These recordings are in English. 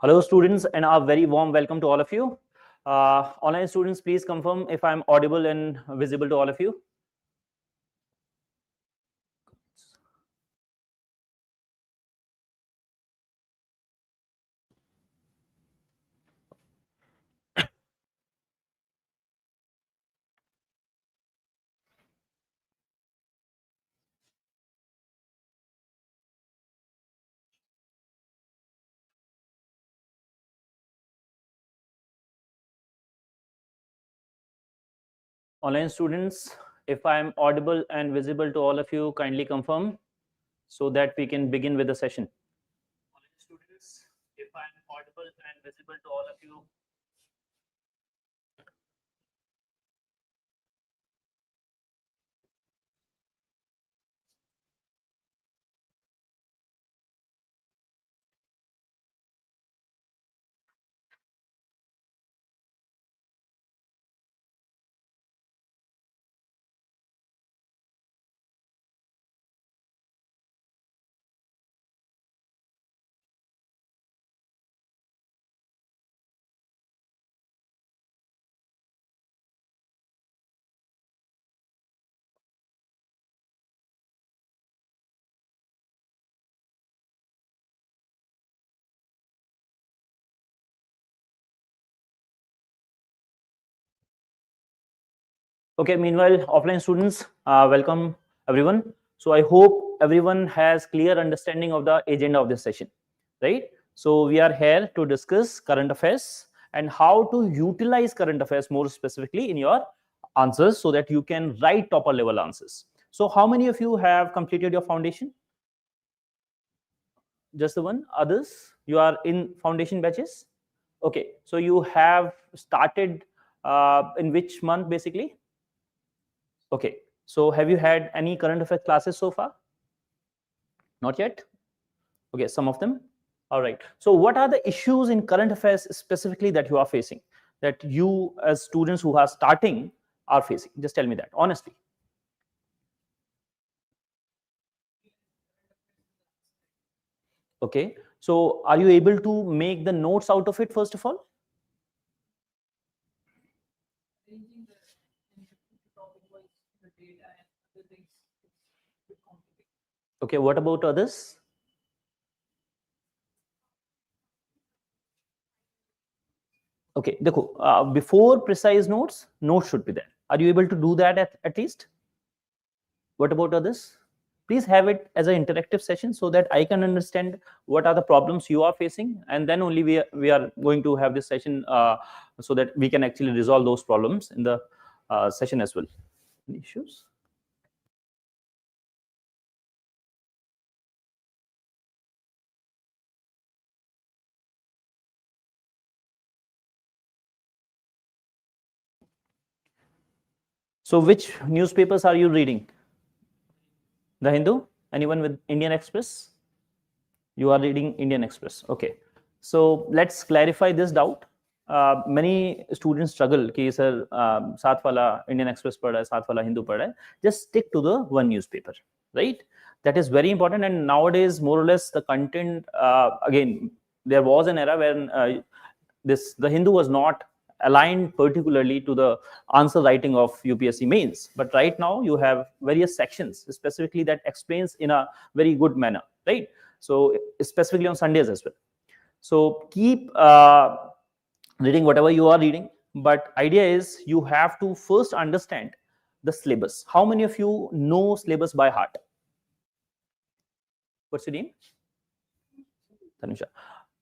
Hello students, and a very warm welcome to all of you. Online students, please confirm if I'm audible and visible to all of you. Online students, if I'm audible and visible to all of you, kindly confirm so that we can begin with the session. Online students, if I'm audible and visible to all of you. Okay, meanwhile, offline students, welcome everyone. So I hope everyone has clear understanding of the agenda of this session, right? So we are here to discuss current affairs and how to utilize current affairs more specifically in your answers so that you can write topper level answers. So how many of you have completed your foundation? Just the one? Others? You are in foundation batches? Okay, so you have started in which month basically? Okay, so have you had any current affairs classes so far? Not yet? Okay, some of them. All right. So what are the issues in current affairs specifically that you are facing, that you as students who are starting are facing? Just tell me that honestly. Okay. So are you able to make the notes out of it first of all? Okay, what about others? Okay, देखो, before precise notes should be there. Are you able to do that at least? What about others? Please have it as an interactive session so that I can understand what are the problems you are facing, and then only we are going to have this session so that we can actually resolve those problems in the session as well. Any issues? So which newspapers are you reading? The Hindu? Anyone with Indian Express? You are reading Indian Express. Okay. So let's clarify this doubt. Many students struggle कि sir साथ वाला Indian Express पढ़ रहा है, साथ वाला Hindu पढ़ रहा है. Just stick to the one newspaper, right? That is very important. And nowadays, more or less, the content again, there was an era when the Hindu was not aligned particularly to the answer writing of UPSC mains. But right now, you have various sections specifically that explains in a very good manner, right? So specifically on Sundays as well. So keep reading whatever you are reading, but idea is you have to first understand the syllabus. How many of you know syllabus by heart? What's your name? Tanuja.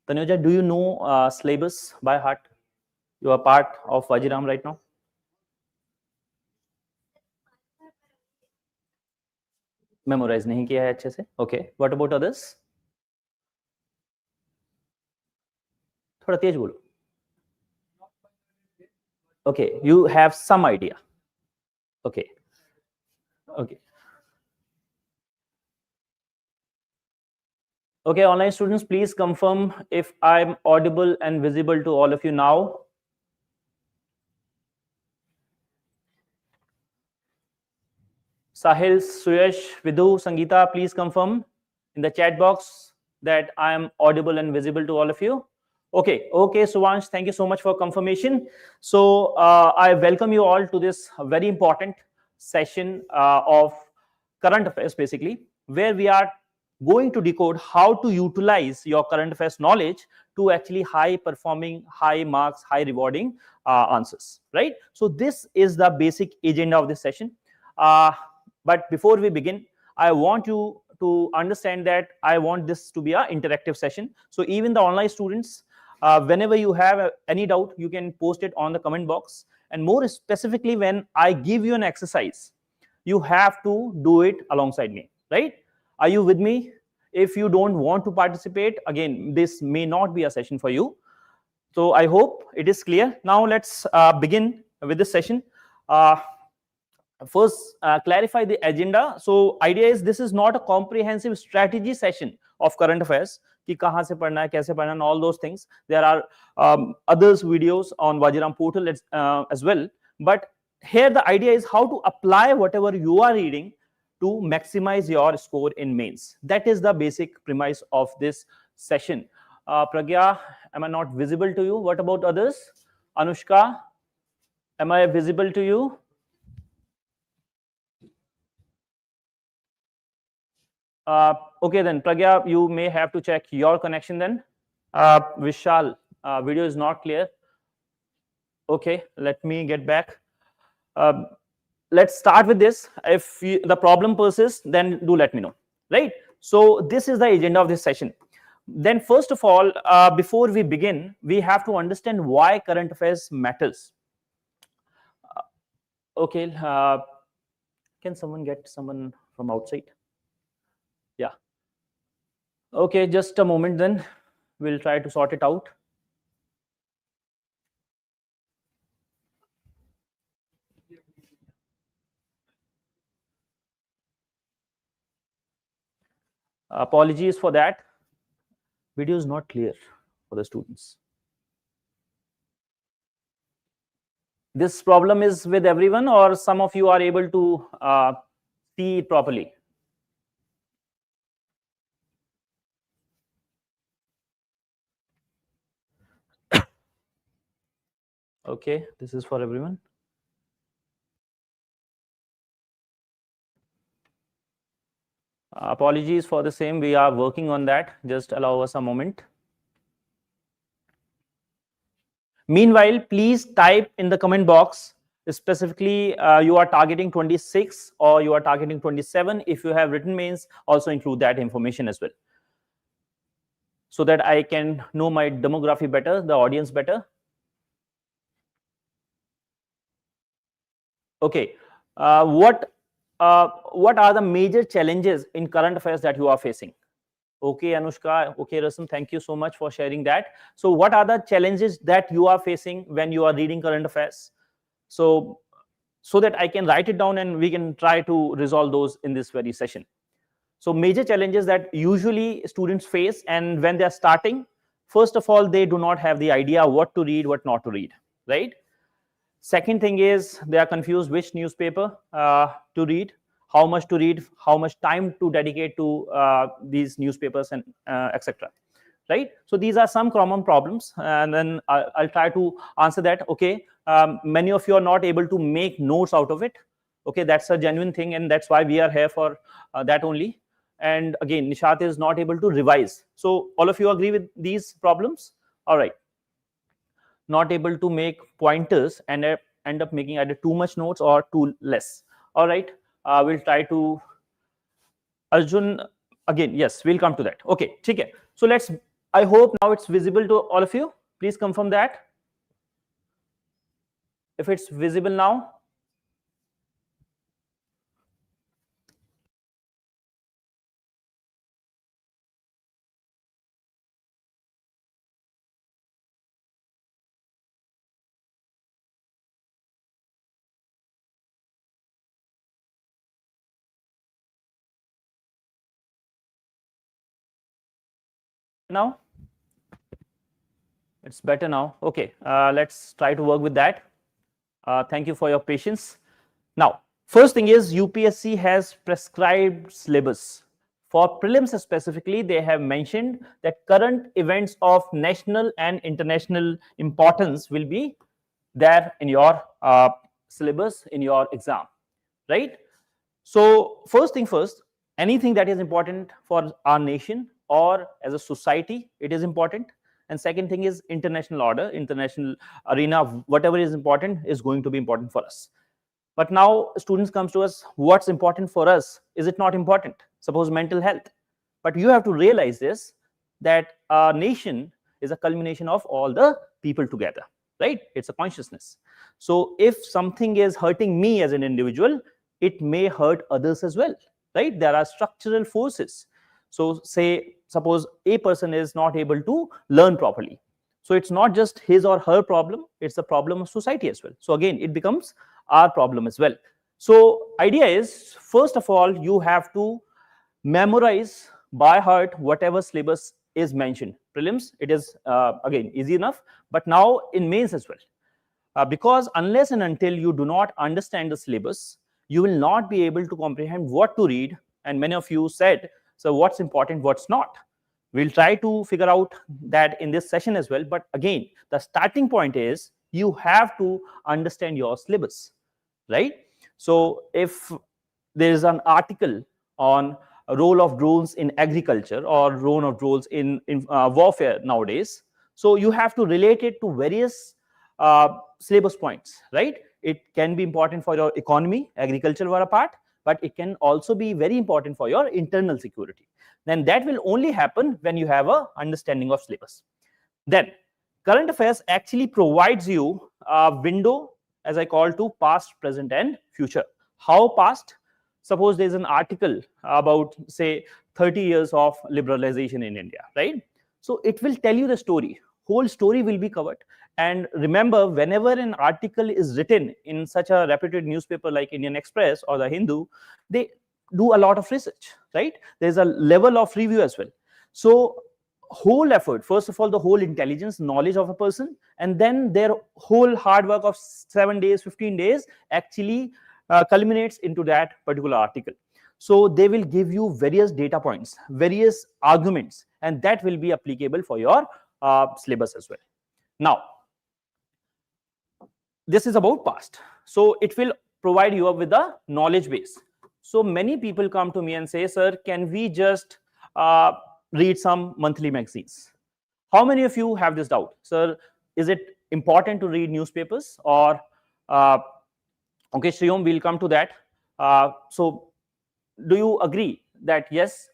Tanuja, do you know syllabus by heart? You are part of Vajiram right now. Memorize नहीं किया है अच्छे से. Okay. What about others? थोड़ा तेज बोलो. Okay, you have some idea. Okay. Okay. Okay, online students, please confirm if I'm audible and visible to all of you now. Sahil, Suyash, Vidhu, Sangeeta, please confirm in the chat box that I am audible and visible to all of you. Okay, Suvansh, thank you so much for confirmation. So I welcome you all to this very important session of current affairs, basically, where we are going to decode how to utilize your current affairs knowledge to actually high performing, high marks, high rewarding answers, right? So this is the basic agenda of this session. But before we begin, I want you to understand that I want this to be an interactive session. So even the online students, whenever you have any doubt, you can post it on the comment box. And more specifically, when I give you an exercise, you have to do it alongside me, right? Are you with me? If you don't want to participate, again, this may not be a session for you. So I hope it is clear. Now let's begin with this session. First, clarify the agenda. So idea is this is not a comprehensive strategy session of current affairs कि कहाँ से पढ़ना है, कैसे पढ़ना है, and all those things. There are others videos on Vajiram portal as well. But here the idea is how to apply whatever you are reading to maximize your score in mains. That is the basic premise of this session. Pragya, am I not visible to you? What about others? Anushka, am I visible to you? Okay, then Pragya, you may have to check your connection then. Vishal, video is not clear. Okay, let me get back. Let's start with this. If the problem persists, then do let me know, right? So this is the agenda of this session. Then first of all, before we begin, we have to understand why current affairs matters. Okay, can someone get someone from outside? Yeah. Okay, just a moment then. We'll try to sort it out. Apologies for that. Video is not clear for the students. This problem is with everyone, or some of you are able to see it properly? Okay, this is for everyone. Apologies for the same. We are working on that. Just allow us a moment. Meanwhile, please type in the comment box specifically you are targeting 26 or you are targeting 27. If you have written mains, also include that information as well, so that I can know my demography better, the audience better. Okay, what are the major challenges in current affairs that you are facing? Okay, Anushka, okay, Rasam, thank you so much for sharing that. So what are the challenges that you are facing when you are reading current affairs? So that I can write it down and we can try to resolve those in this very session. So major challenges that usually students face, and when they are starting, first of all, they do not have the idea what to read, what not to read, right? Second thing is they are confused which newspaper to read, how much to read, how much time to dedicate to these newspapers, and etc. Right? So these are some common problems, and then I'll try to answer that. Okay, many of you are not able to make notes out of it. Okay, that's a genuine thing, and that's why we are here for that only. And again, Nishat is not able to revise. So all of you agree with these problems? All right. Not able to make pointers and end up making either too much notes or too less. All right, we'll try to. Arjun, again, yes, we'll come to that. Okay, okay. So let's. I hope now it's visible to all of you. Please confirm that if it's visible now. Now it's better now. Okay, let's try to work with that. Thank you for your patience. Now, first thing is UPSC has prescribed syllabus For prelims specifically, they have mentioned that current events of national and international importance will be there in your syllabus, in your exam, right? So first thing first, anything that is important for our nation or as a society, it is important. And second thing is international order, international arena, whatever is important is going to be important for us. But now students comes to us, what's important for us? Is it not important? Suppose mental health. But you have to realize this, that a nation is a culmination of all the people together, right? It's a consciousness. So if something is hurting me as an individual, it may hurt others as well, right? There are structural forces. So say, suppose a person is not able to learn properly. So it's not just his or her problem, it's the problem of society as well. So again, it becomes our problem as well. So idea is, first of all, you have to memorize by heart whatever syllabus is mentioned. Prelims, it is again easy enough, but now in mains as well. Because unless and until you do not understand the syllabus, you will not be able to comprehend what to read. And many of you said, so what's important, what's not? We'll try to figure out that in this session as well. But again, the starting point is you have to understand your syllabus, right? So if there is an article on a role of drones in agriculture or role of drones in warfare nowadays, so you have to relate it to various syllabus points, right? It can be important for your economy, agriculture were a part, but it can also be very important for your internal security. Then that will only happen when you have a understanding of syllabus. Then current affairs actually provides you a window, as I call, to past, present, and future. How past? Suppose there's an article about, say, 30 years of liberalization in India, right? So it will tell you the story. Whole story will be covered. And remember, whenever an article is written in such a reputed newspaper like Indian Express or the Hindu, they do a lot of research, right? There's a level of review as well. So whole effort, first of all, the whole intelligence, knowledge of a person, and then their whole hard work of 7 days, 15 days actually culminates into that particular article. So they will give you various data points, various arguments, and that will be applicable for your syllabus as well. Now, this is about past. So it will provide you with a knowledge base. So many people come to me and say, sir, can we just read some monthly magazines? How many of you have this doubt? Sir, is it important to read newspapers? Or, okay, Shriyom, we'll come to that. So do you agree that yes,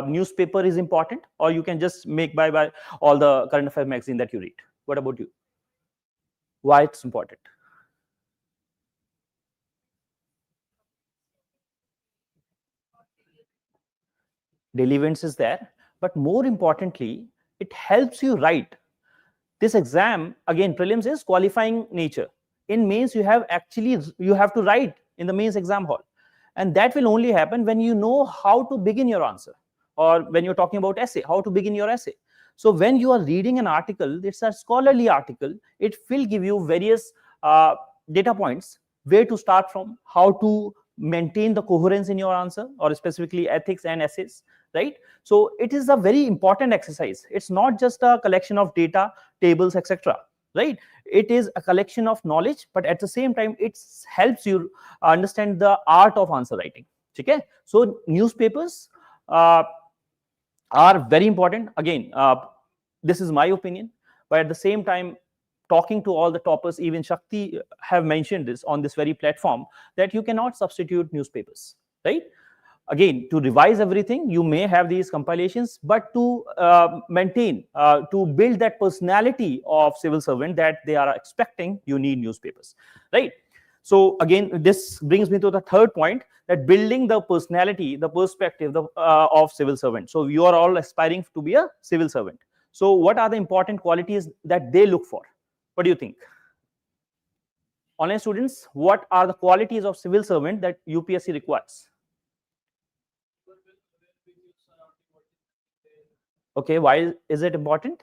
newspaper is important, or you can just make by all the current affairs magazine that you read? What about you? Why it's important? Daily events is there, but more importantly, it helps you write. This exam, again, prelims is qualifying nature. In mains, you have to write in the mains exam hall. And that will only happen when you know how to begin your answer, or when you're talking about essay, how to begin your essay. So when you are reading an article, it's a scholarly article, it will give you various data points, where to start from, how to maintain the coherence in your answer, or specifically ethics and essays, right? So it is a very important exercise. It's not just a collection of data, tables, etc., right? It is a collection of knowledge, but at the same time, it helps you understand the art of answer writing. Okay? So newspapers are very important. Again, this is my opinion, but at the same time, talking to all the toppers, even Shakti have mentioned this on this very platform, that you cannot substitute newspapers, right? Again, to revise everything, you may have these compilations, but to maintain, to build that personality of civil servant that they are expecting, you need newspapers, right? So again, this brings me to the third point, that building the personality, the perspective of civil servant. So you are all aspiring to be a civil servant. So what are the important qualities that they look for? What do you think? Online students, what are the qualities of civil servant that UPSC requires? Okay, why is it important?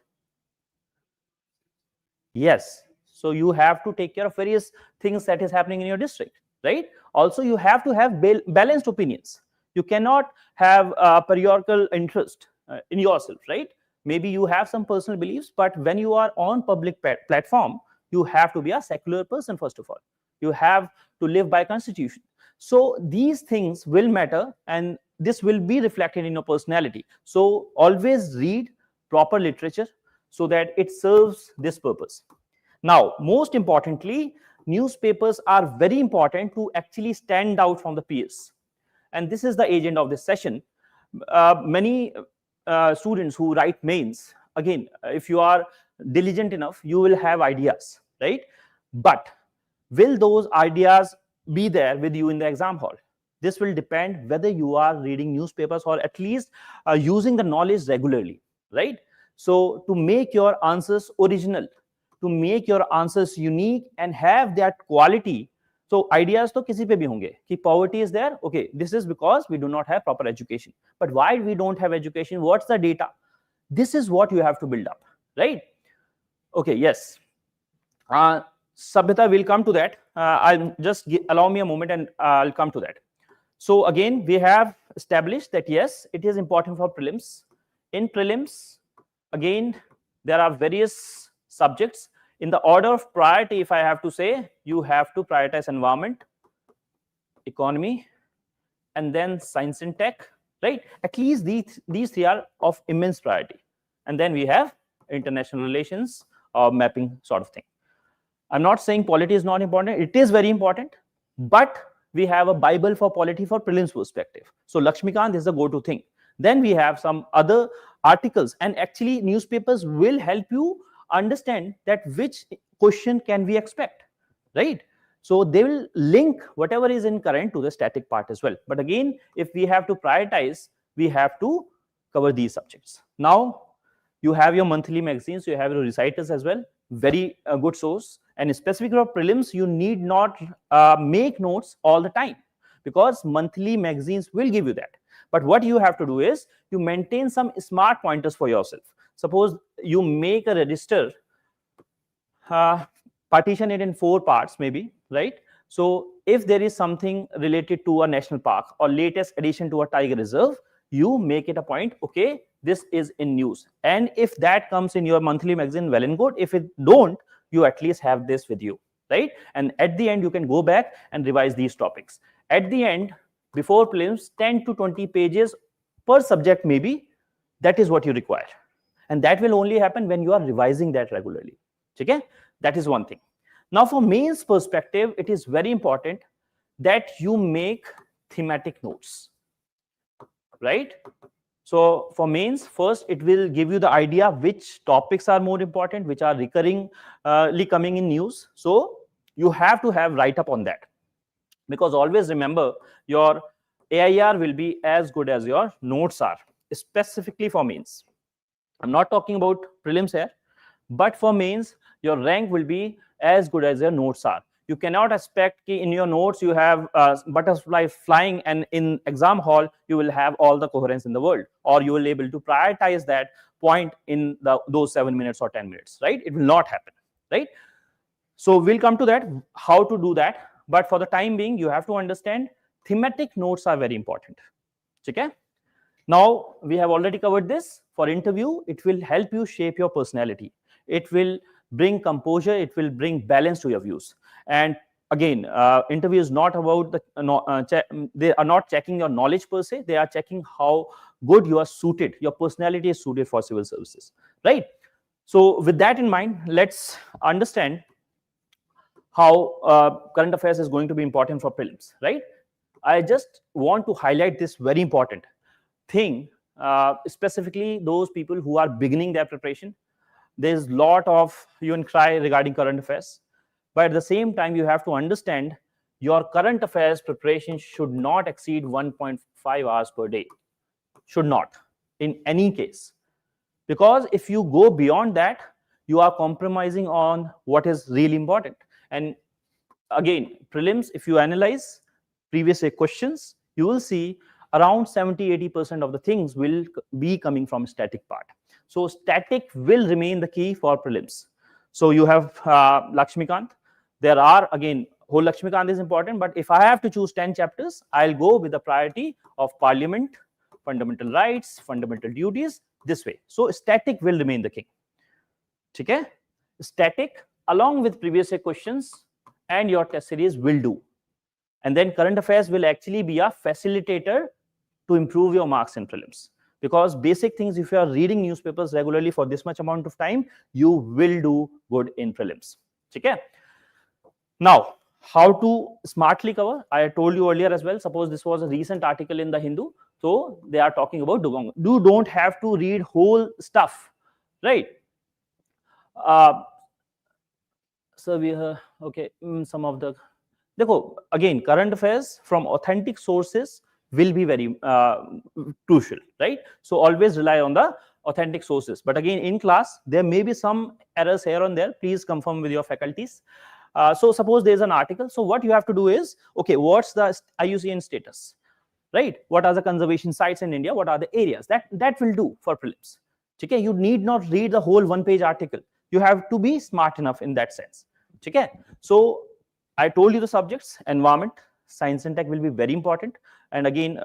Yes. So you have to take care of various things that is happening in your district, right? Also, you have to have balanced opinions. You cannot have a periodical interest in yourself, right? Maybe you have some personal beliefs, but when you are on public platform, you have to be a secular person. First of all, you have to live by constitution. So these things will matter, and this will be reflected in your personality. So always read proper literature so that it serves this purpose. Now, most importantly, newspapers are very important to actually stand out from the peers. And this is the agenda of this session. Many students who write mains, again, if you are diligent enough, you will have ideas, right? But will those ideas be there with you in the exam hall? This will depend whether you are reading newspapers or at least using the knowledge regularly, right? So to make your answers original, to make your answers unique and have that quality. So ideas to kisi pe bhi honge ki poverty is there. Okay, this is because we do not have proper education. But why we don't have education? What's the data? This is what you have to build up, right? Okay, yes. Sabhyata will come to that. I'll just allow me a moment and I'll come to that. So again, we have established that yes, it is important for prelims. In prelims, again, there are various subjects. In the order of priority, if I have to say, you have to prioritize environment, economy, and then science and tech, right? At least these three are of immense priority. And then we have international relations or mapping sort of thing. I'm not saying polity is not important. It is very important, but we have a Bible for polity for prelims perspective. So Lakshmikant is the go-to thing. Then we have some other articles, and actually newspapers will help you understand that which question can we expect, right? So they will link whatever is in current to the static part as well. But again, if we have to prioritize, we have to cover these subjects. Now, you have your monthly magazines, you have your reciters as well. Very good source. And specifically for prelims, you need not make notes all the time because monthly magazines will give you that. But what you have to do is you maintain some smart pointers for yourself. Suppose you make a register, partition it in 4 parts maybe, right? So if there is something related to a national park or latest addition to a tiger reserve, you make it a point, okay, this is in news. And if that comes in your monthly magazine, well and good. If it don't, you at least have this with you, right? And at the end, you can go back and revise these topics. At the end, before prelims, 10 to 20 pages per subject maybe, that is what you require. And that will only happen when you are revising that regularly. Okay? That is one thing. Now, for mains perspective, it is very important that you make thematic notes, right? So for mains, first, it will give you the idea which topics are more important, which are recurringly coming in news. So you have to have write-up on that. Because always remember, your AIR will be as good as your notes are, specifically for mains. I'm not talking about prelims here, but for mains, your rank will be as good as your notes are. You cannot expect that in your notes you have butterfly flying, and in exam hall you will have all the coherence in the world, or you will be able to prioritize that point in those 7 minutes or 10 minutes, right? It will not happen, right? So we'll come to that, how to do that. But for the time being, you have to understand thematic notes are very important. Okay? Now, we have already covered this. For interview, it will help you shape your personality. It will bring composure. It will bring balance to your views. And again, interview is not about they are not checking your knowledge per se. They are checking how good you are suited. Your personality is suited for civil services, right? So with that in mind, let's understand how current affairs is going to be important for prelims, right? I just want to highlight this very important thing, specifically those people who are beginning their preparation. There's a lot of hue and cry regarding current affairs, but at the same time, you have to understand your current affairs preparation should not exceed 1.5 hours per day. Should not, in any case. Because if you go beyond that, you are compromising on what is really important. And again, prelims, if you analyze previous questions, you will see around 70-80% of the things will be coming from static part. So static will remain the key for prelims. So you have Lakshmikant. There are, again, whole Lakshmikant is important, but if I have to choose 10 chapters, I'll go with the priority of parliament, fundamental rights, fundamental duties, this way. So static will remain the king. Okay? Static along with previous year questions and your test series will do. And then current affairs will actually be a facilitator to improve your marks in prelims. Because basic things, if you are reading newspapers regularly for this much amount of time, you will do good in prelims. Okay? Now, how to smartly cover? I told you earlier as well. Suppose this was a recent article in the Hindu. So they are talking about dugong. You don't have to read whole stuff, right? So we have, okay, some of the, again, current affairs from authentic sources will be very crucial, right? So always rely on the authentic sources. But again, in class, there may be some errors here and there. Please confirm with your faculties. So suppose there's an article. So what you have to do is, okay, what's the IUCN status, right? What are the conservation sites in India? What are the areas? That will do for prelims. Okay, you need not read the whole one-page article. You have to be smart enough in that sense. Okay, so I told you the subjects: environment, science and tech will be very important. And again,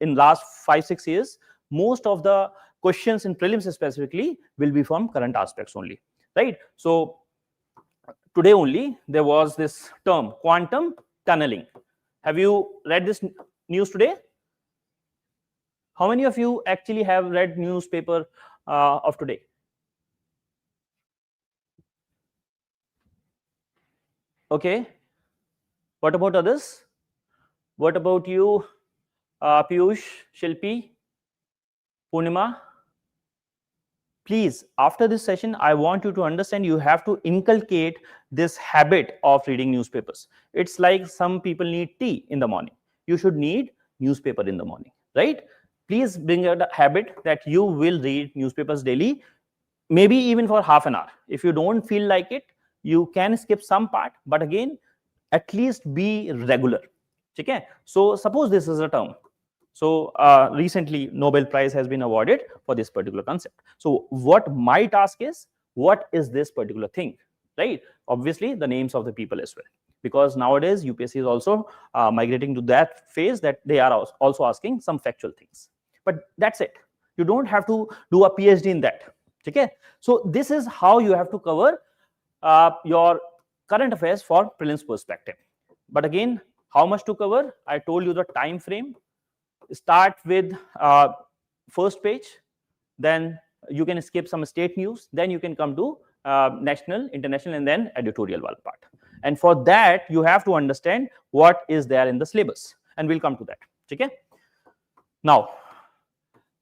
in last 5-6 years, most of the questions in prelims specifically will be from current aspects only, right? So today only there was this term, quantum tunneling. Have you read this news today? How many of you actually have read newspaper of today? Okay. What about others? What about you, Piyush, Shilpi, Purnima? Please, after this session, I want you to understand you have to inculcate this habit of reading newspapers. It's like some people need tea in the morning. You should need newspaper in the morning, right? Please bring a habit that you will read newspapers daily, maybe even for half an hour. If you don't feel like it, you can skip some part, but again, at least be regular. Okay? So suppose this is a term. So recently Nobel Prize has been awarded for this particular concept. So what my task is, what is this particular thing, right? Obviously the names of the people as well, because nowadays UPSC is also migrating to that phase that they are also asking some factual things. But that's it. You don't have to do a PhD in that. Okay? So this is how you have to cover your current affairs for prelims perspective. But again, how much to cover? I told you the time frame. Start with first page, then you can skip some state news, then you can come to national, international, and then editorial part. And for that, you have to understand what is there in the syllabus, and we'll come to that. Okay? Now,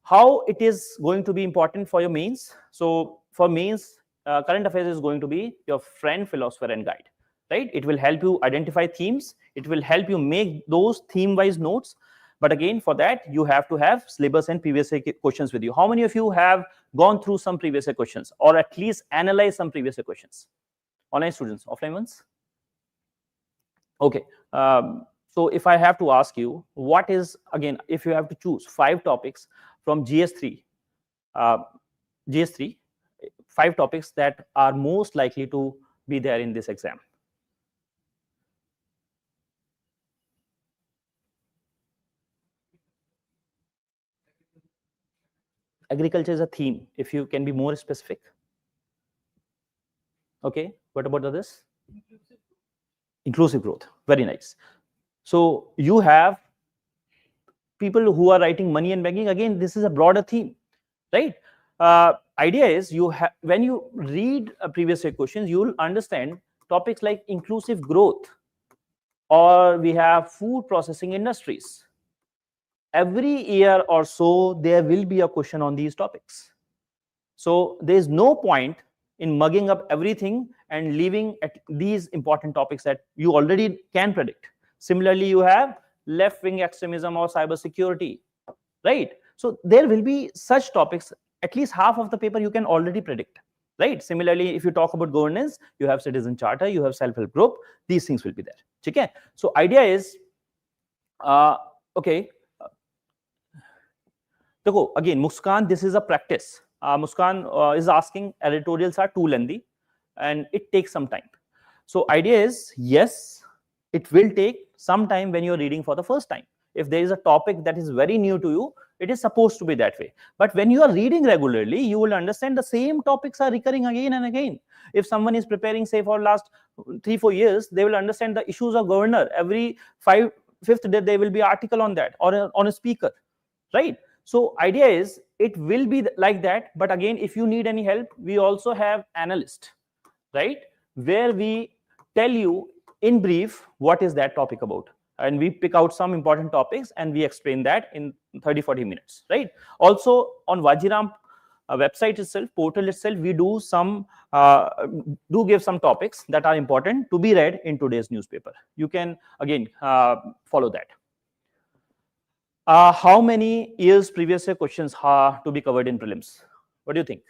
how it is going to be important for your mains? So for mains, current affairs is going to be your friend, philosopher, and guide, right? It will help you identify themes. It will help you make those theme-wise notes. But again, for that, you have to have syllabus and previous year questions with you. How many of you have gone through some previous year questions, or at least analyzed some previous year questions? Online students, offline ones? Okay. So if I have to ask you, what is, again, if you have to choose 5 topics from GS3, 5 topics that are most likely to be there in this exam. Agriculture is a theme. If you can be more specific. Okay. What about others? Inclusive growth. Very nice. So you have people who are writing money and banking. Again, this is a broader theme, right? Idea is when you read previous year questions, you will understand topics like inclusive growth, or we have food processing industries. Every year or so, there will be a question on these topics. So there is no point in mugging up everything and leaving at these important topics that you already can predict. Similarly, you have left-wing extremism or cybersecurity, right? So there will be such topics, at least half of the paper you can already predict, right? Similarly, if you talk about governance, you have citizen charter, you have self-help group, these things will be there. Okay? So idea is, okay, again, Muskan, this is a practice. Muskan is asking, editorials are too lengthy and it takes some time. So idea is, yes, it will take some time when you're reading for the first time. If there is a topic that is very new to you, it is supposed to be that way. But when you are reading regularly, you will understand the same topics are recurring again and again. If someone is preparing, say, for last 3-4 years, they will understand the issues of governor. Every fifth day there will be article on that, or on a speaker, right? So idea is it will be like that. But again, if you need any help, we also have analyst, right, where we tell you in brief what is that topic about, and we pick out some important topics and we explain that in 30-40 minutes, right? Also on Vajiram website itself, portal itself, we do give some topics that are important to be read in today's newspaper. You can again follow that. How many years previous year questions are to be covered in prelims? What do you think?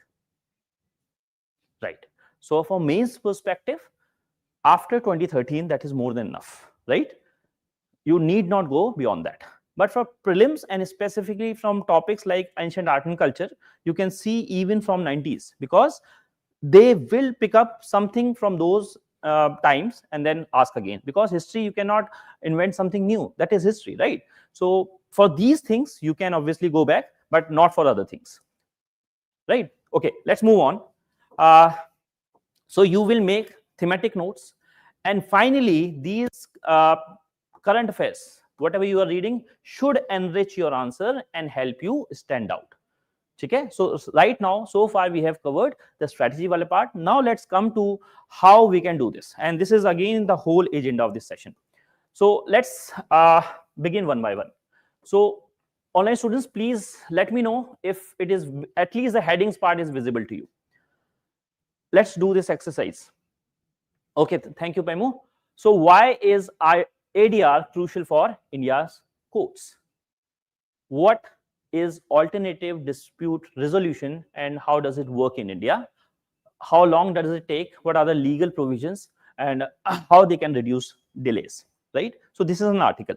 Right. So from mains perspective, after 2013, that is more than enough, right? You need not go beyond that. But for prelims, and specifically from topics like ancient art and culture, you can see even from 90s, because they will pick up something from those times and then ask again, because history, you cannot invent something new. That is history, right? So for these things, you can obviously go back, but not for other things, right? Okay, let's move on. So you will make thematic notes, and finally these current affairs, whatever you are reading, should enrich your answer and help you stand out. Okay, so right now, so far we have covered the strategy wala part. Now let's come to how we can do this, and this is again the whole agenda of this session. So let's begin one by one. So online students, please let me know if it is, at least the headings part is visible to you. Let's do this exercise. Okay, thank you, Pemu. So why is ADR crucial for India's courts? What is alternative dispute resolution, and how does it work in India? How long does it take? What are the legal provisions, and how they can reduce delays, right? So this is an article.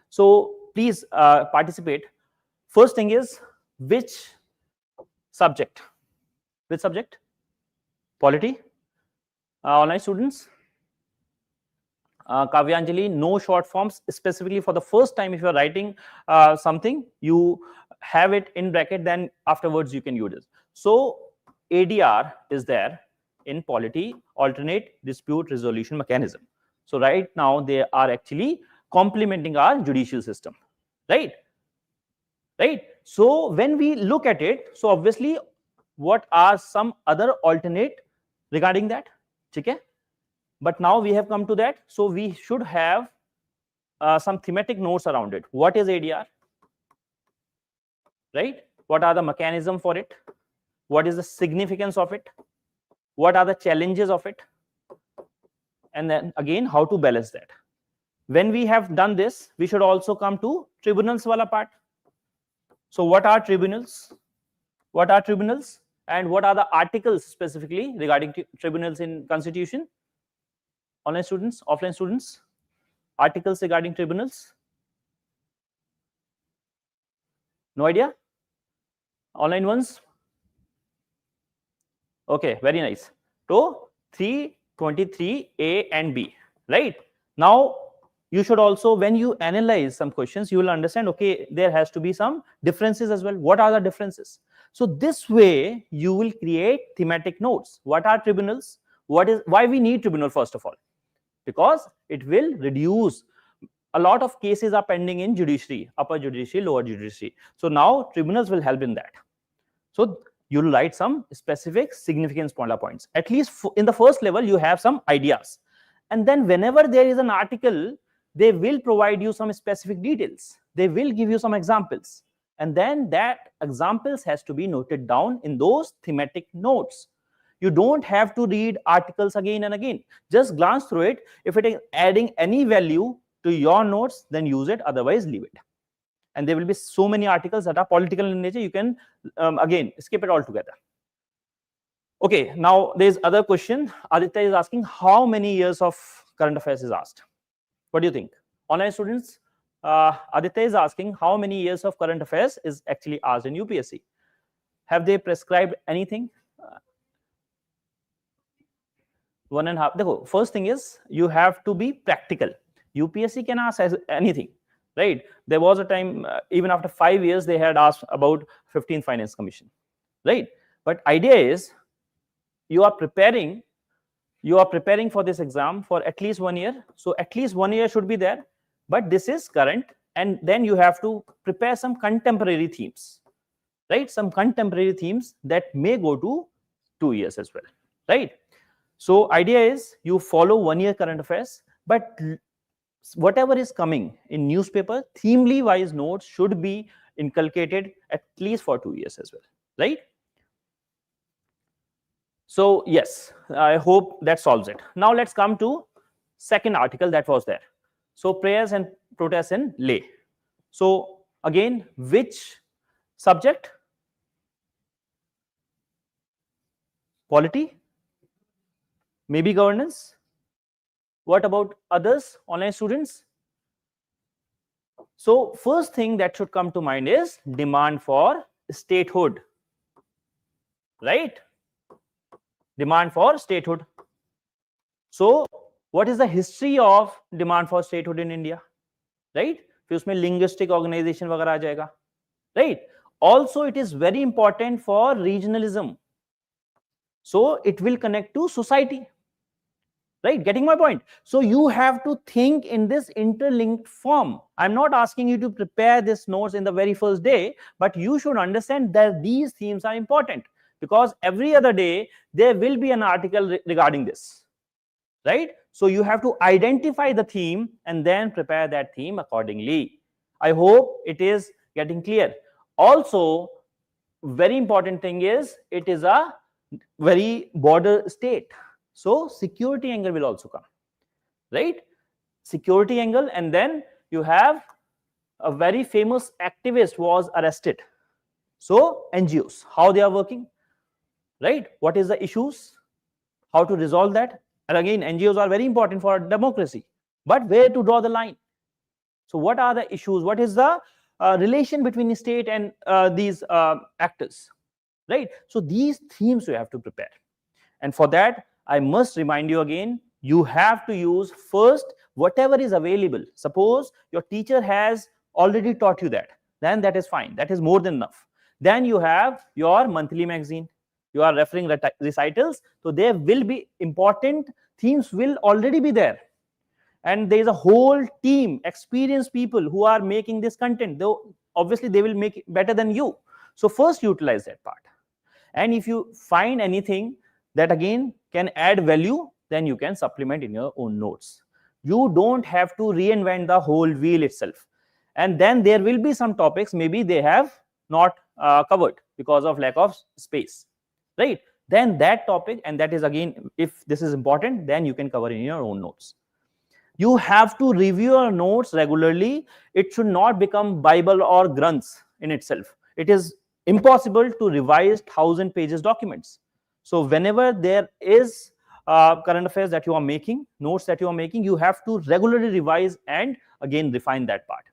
So please participate. First thing is, which subject? Which subject? Polity. Online students. Kavyanjali, no short forms. Specifically for the first time, if you are writing something, you have it in bracket, then afterwards you can use it. So ADR is there in polity, alternate dispute resolution mechanism. So right now they are actually complementing our judicial system, right? Right. So when we look at it, so obviously, what are some other alternate regarding that? Okay. But now we have come to that, so we should have some thematic notes around it. What is ADR? Right? What are the mechanism for it? What is the significance of it? What are the challenges of it? And then again, how to balance that. When we have done this, we should also come to tribunals wala part. So what are tribunals? What are tribunals? And what are the articles specifically regarding tribunals in Constitution? Online students, offline students, articles regarding tribunals? No idea? Online ones? Okay, very nice. So 323A and B, right? Now you should also, when you analyze some questions, you will understand, okay, there has to be some differences as well. What are the differences? So this way you will create thematic notes. What are tribunals? Why we need tribunal first of all? Because it will reduce, a lot of cases are pending in judiciary, upper judiciary, lower judiciary. So now tribunals will help in that. So you'll write some specific significance points. At least in the first level, you have some ideas. And then whenever there is an article, they will provide you some specific details. They will give you some examples. And then that examples has to be noted down in those thematic notes. You don't have to read articles again and again. Just glance through it. If it is adding any value to your notes, then use it. Otherwise, leave it. And there will be so many articles that are political in nature. You can, again, skip it altogether. Okay, now there's other question. Aditya is asking, how many years of current affairs is asked? What do you think? Online students, Aditya is asking, how many years of current affairs is actually asked in UPSC? Have they prescribed anything? 1.5. First thing is, you have to be practical. UPSC can ask as anything, right? There was a time, even after 5 years, they had asked about 15th Finance Commission, right? But idea is you are preparing for this exam for at least 1 year. So at least 1 year should be there, but this is current, and then you have to prepare some contemporary themes, right? Some contemporary themes that may go to 2 years as well, right? So idea is you follow 1 year current affairs, but whatever is coming in newspaper, themely wise notes should be inculcated at least for 2 years as well, right? So yes, I hope that solves it. Now let's come to second article that was there. So prayers and protests in lay. So again, which subject? Polity? Maybe governance? What about others, online students? So first thing that should come to mind is demand for statehood, right? Demand for statehood. So what is the history of demand for statehood in India, right? फिर उसमें linguistic organization वगैरह आ जाएगा, right? Also it is very important for regionalism. So it will connect to society, right? Getting my point? So you have to think in this interlinked form. I'm not asking you to prepare this notes in the very first day, but you should understand that these themes are important, because every other day there will be an article regarding this, right? So you have to identify the theme and then prepare that theme accordingly. I hope it is getting clear. Also, very important thing is it is a very border state. So security angle will also come, right? Security angle, and then you have a very famous activist was arrested. So NGOs, how they are working, right? What is the issues? How to resolve that? And again, NGOs are very important for democracy, but where to draw the line? So what are the issues? What is the relation between the state and these actors, right? So these themes you have to prepare. And for that, I must remind you again, you have to use first whatever is available. Suppose your teacher has already taught you that, then that is fine. That is more than enough. Then you have your monthly magazine. You are referring recitals. So there will be important themes will already be there. And there is a whole team, experienced people who are making this content. Though obviously they will make it better than you. So first utilize that part. And if you find anything that again can add value, then you can supplement in your own notes. You don't have to reinvent the whole wheel itself. And then there will be some topics maybe they have not covered because of lack of space, right? Then that topic, and that is again, if this is important, then you can cover in your own notes. You have to review your notes regularly. It should not become Bible or Granths in itself. It is impossible to revise 1,000 pages documents. So whenever there is current affairs that you are making, notes that you are making, you have to regularly revise and again refine that part.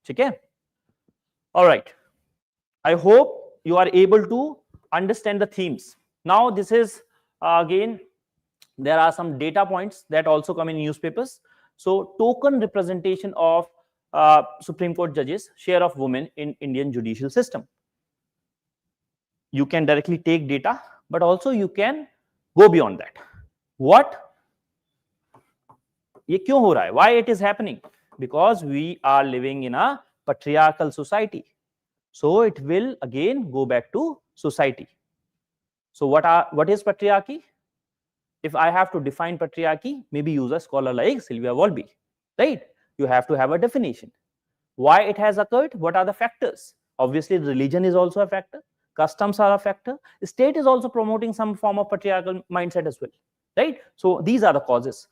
Okay? All right. I hope you are able to understand the themes. Now this is again, there are some data points that also come in newspapers. So token representation of Supreme Court judges, share of women in Indian judicial system. You can directly take data, but also you can go beyond that. What? ये क्यों हो रहा है? Why it is happening? Because we are living in a patriarchal society. So it will again go back to society. So what is patriarchy? If I have to define patriarchy, maybe use a scholar like Sylvia Wolby, right? You have to have a definition. Why it has occurred? What are the factors? Obviously, religion is also a factor. Customs are a factor. The state is also promoting some form of patriarchal mindset as well, right? So these are the causes.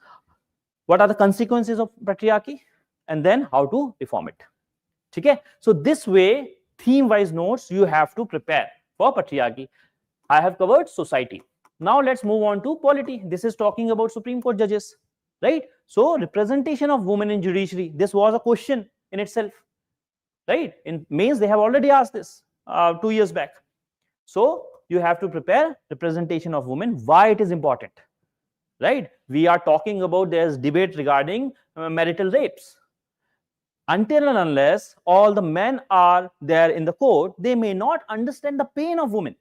What are the consequences of patriarchy? And then how to reform it. Okay? So this way, theme-wise notes you have to prepare for patriarchy. I have covered society. Now let's move on to polity. This is talking about Supreme Court judges, right? So representation of women in judiciary. This was a question in itself, right? In mains, they have already asked this 2 years back. So you have to prepare representation of women, why it is important. right? We are talking about there's debate regarding marital rapes. Until and unless all the men are there in the court, they may not understand the pain of women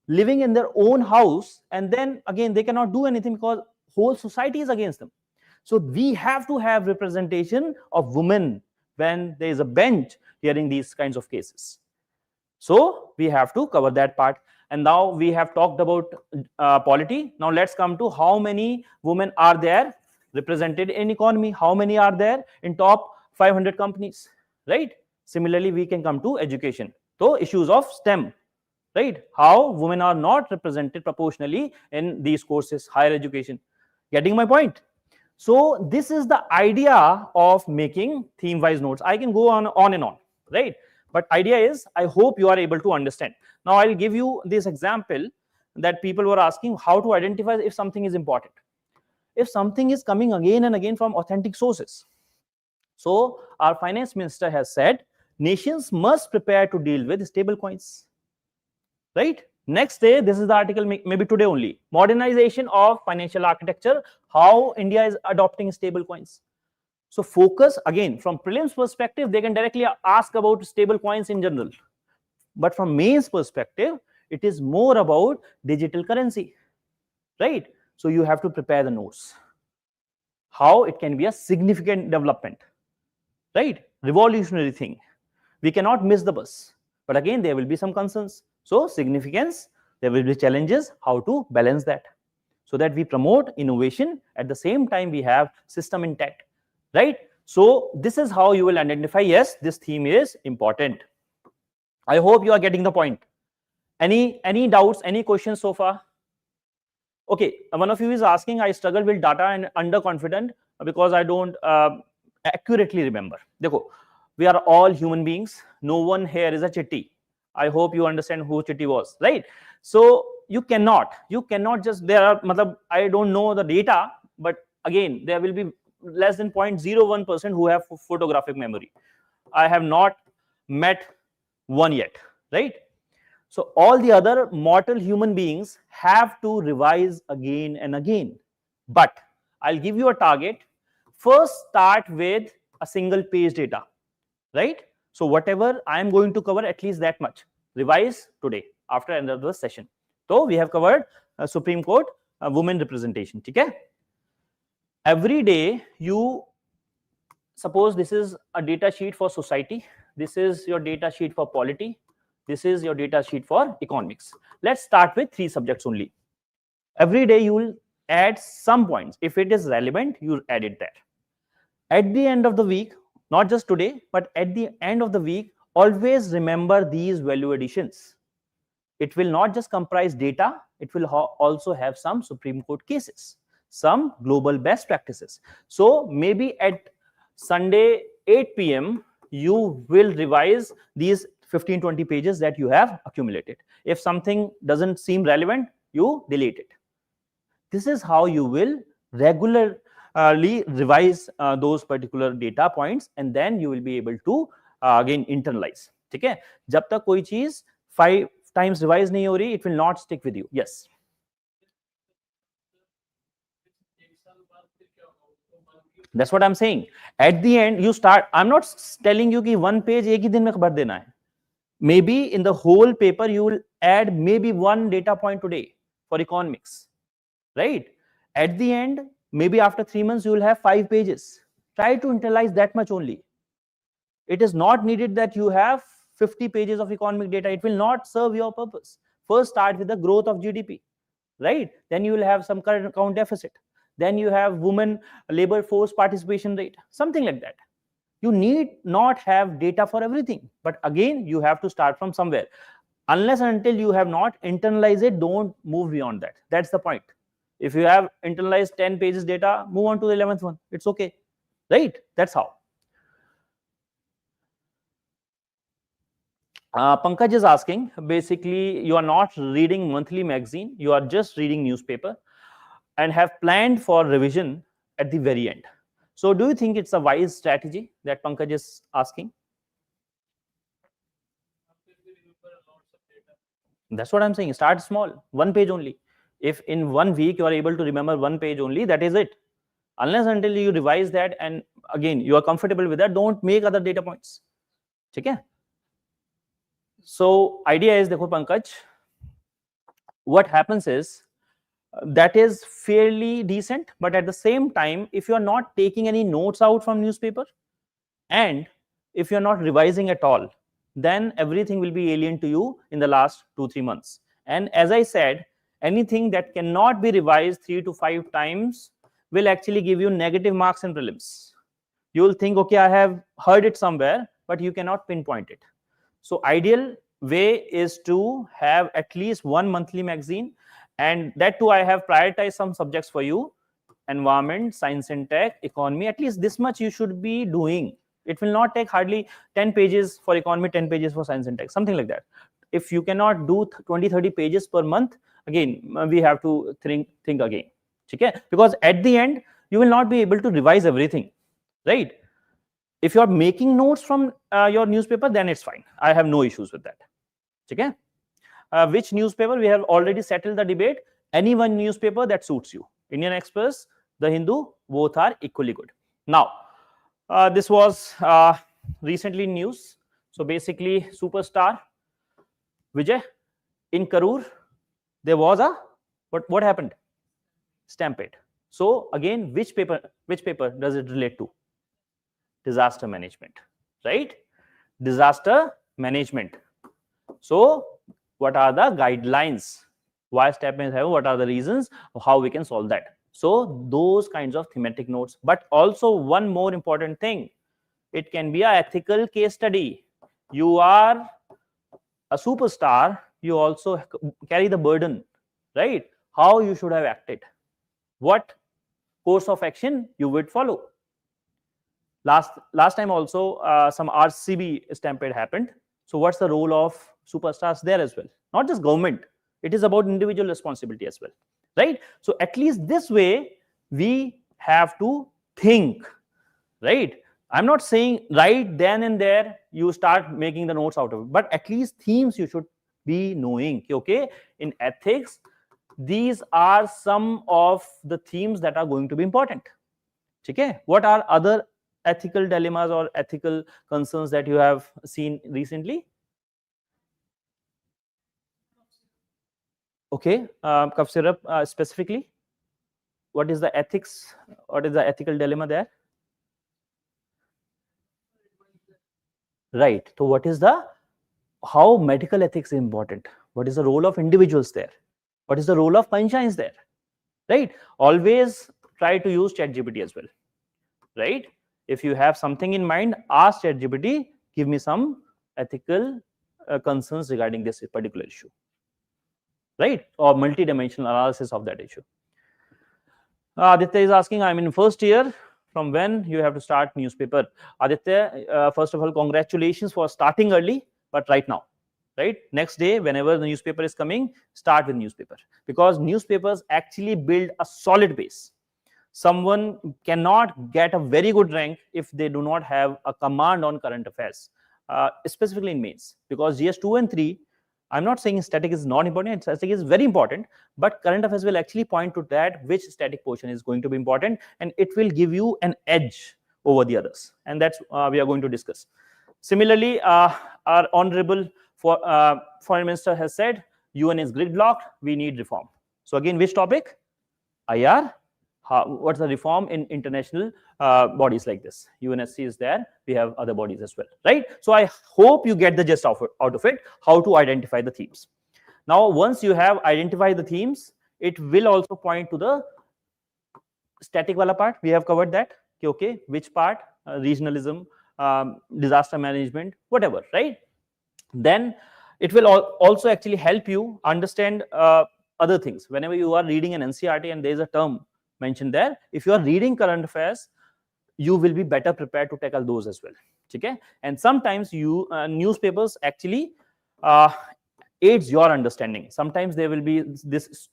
living in their own house, and then again they cannot do anything because whole society is against them. So we have to have representation of women when there is a bench hearing these kinds of cases. So we have to cover that part. And now we have talked about polity. Now let's come to how many women are there represented in economy, how many are there in top 500 companies, right? Similarly, we can come to education. So issues of STEM, right? How women are not represented proportionally in these courses, higher education. Getting my point? So this is the idea of making theme-wise notes. I can go on and on, right? But idea is, I hope you are able to understand. Now I'll give you this example that people were asking how to identify if something is important. If something is coming again and again from authentic sources. So our finance minister has said, nations must prepare to deal with stable coins, right? Next day, this is the article, maybe today only. Modernization of financial architecture, how India is adopting stable coins. So focus, again, from prelims perspective, they can directly ask about stable coins in general. But from mains perspective, it is more about digital currency, right? So you have to prepare the notes. How it can be a significant development, right? Revolutionary thing. We cannot miss the bus. But again, there will be some concerns. So significance, there will be challenges, how to balance that. So that we promote innovation, at the same time we have system intact, right? So this is how you will identify, yes, this theme is important. I hope you are getting the point. Any doubts, any questions so far? Okay, one of you is asking, I struggle with data and underconfident because I don't accurately remember. Dekho, we are all human beings. No one here is a chitti. I hope you understand who chitti was, right? So you cannot just, there are, I don't know the data, but again, there will be less than 0.01% who have photographic memory. I have not met one yet, right? So all the other mortal human beings have to revise again and again. But I'll give you a target. First, start with a single page data, right? So whatever I am going to cover, at least that much. Revise today after another session. So we have covered Supreme Court women representation. Okay? Every day you suppose this is a data sheet for society. This is your data sheet for polity. This is your data sheet for economics. Let's start with 3 subjects only. Every day you will add some points. If it is relevant, you add it there. At the end of the week, not just today, but at the end of the week, always remember these value additions. It will not just comprise data, it will also have some Supreme Court cases, some global best practices. So maybe at Sunday 8 p.m., you will revise these 15-20 pages that you have accumulated. If something doesn't seem relevant, you delete it. This is how you will regularly revise those particular data points, and then you will be able to again internalize. ठीक है? जब तक कोई चीज 5 times revise नहीं हो रही, it will not stick with you. Yes. That's what I'm saying. At the end, you start. I'm not telling you कि one page एक ही दिन में भर देना है. Maybe in the whole paper you will add maybe 1 data point today for economics, right? At the end, maybe after 3 months you will have 5 pages. Try to internalize that much only. It is not needed that you have 50 pages of economic data. It will not serve your purpose. First, start with the growth of GDP, right? Then you will have some current account deficit. Then you have women labor force participation rate, something like that. You need not have data for everything, but again, you have to start from somewhere. Unless and until you have not internalized it, don't move beyond that. That's the point. If you have internalized 10 pages data, move on to the 11th one. It's okay, right? That's how. Pankaj is asking, basically, you are not reading monthly magazine, you are just reading newspaper and have planned for revision at the very end. So do you think it's a wise strategy that Pankaj is asking? That's what I'm saying. Start small, 1 page only. If in 1 week you are able to remember 1 page only, that is it. Unless until you revise that and again you are comfortable with that, don't make other data points. Okay? So idea is, देखो Pankaj, what happens is that is fairly decent, but at the same time, if you are not taking any notes out from newspaper and if you're not revising at all, then everything will be alien to you in the last 2-3 months. And as I said, anything that cannot be revised 3 to 5 times will actually give you negative marks in prelims. You will think, okay, I have heard it somewhere, but you cannot pinpoint it. So ideal way is to have at least one monthly magazine, and that too I have prioritized some subjects for you: environment, science and tech, economy. At least this much you should be doing. It will not take hardly 10 pages for economy, 10 pages for science and tech, something like that. If you cannot do 20-30 pages per month, again we have to think again. Okay? Because at the end you will not be able to revise everything, right? If you are making notes from your newspaper, then it's fine. I have no issues with that. Okay? Which newspaper? We have already settled the debate. Any one newspaper that suits you. Indian Express, The Hindu, both are equally good. Now, this was recently in news. So basically, superstar Vijay in Karur, there was a what happened? Stampede. So again, which paper does it relate to? Disaster management, right? Disaster management. So what are the guidelines? Why step means have? What are the reasons? How we can solve that? So those kinds of thematic notes. But also one more important thing, it can be an ethical case study. You are a superstar, you also carry the burden, right? How you should have acted, what course of action you would follow. Last time also some RCB stampede happened. So what's the role of superstars there as well? Not just government, it is about individual responsibility as well, right? So at least this way we have to think, right? I'm not saying right then and there you start making the notes out of it, but at least themes you should be knowing. Okay, in ethics, these are some of the themes that are going to be important. Okay, what are other ethical dilemmas or ethical concerns that you have seen recently? Okay, cough syrup specifically. What is the ethics? What is the ethical dilemma there? Right. So what is the, how medical ethics is important? What is the role of individuals there? What is the role of conscience there? Right. Always try to use ChatGPT as well. Right. If you have something in mind, ask ChatGPT, give me some ethical concerns regarding this particular issue. Right. Or multi-dimensional analysis of that issue. Aditya is asking, I'm in first year. From when you have to start newspaper? Aditya, first of all, congratulations for starting early, but right now, right? Next day, whenever the newspaper is coming, start with newspaper, because newspapers actually build a solid base. Someone cannot get a very good rank if they do not have a command on current affairs, specifically in mains, because GS 2 and 3, I'm not saying static is not important, static is very important, but current affairs will actually point to that which static portion is going to be important, and it will give you an edge over the others, and that's we are going to discuss. Similarly, our honorable foreign minister has said UN is gridlocked, we need reform. So again, which topic? IR. What's the reform in international bodies like this? UNSC is there, we have other bodies as well, right? So I hope you get the gist out of it, how to identify the themes. Now, once you have identified the themes, it will also point to the static wala part. We have covered that. Okay, which part? Regionalism, disaster management, whatever, right? Then it will also actually help you understand other things. Whenever you are reading an NCERT and there is a term mentioned there, if you are reading current affairs, you will be better prepared to tackle those as well. Okay, and sometimes you newspapers actually aids your understanding. Sometimes there will be this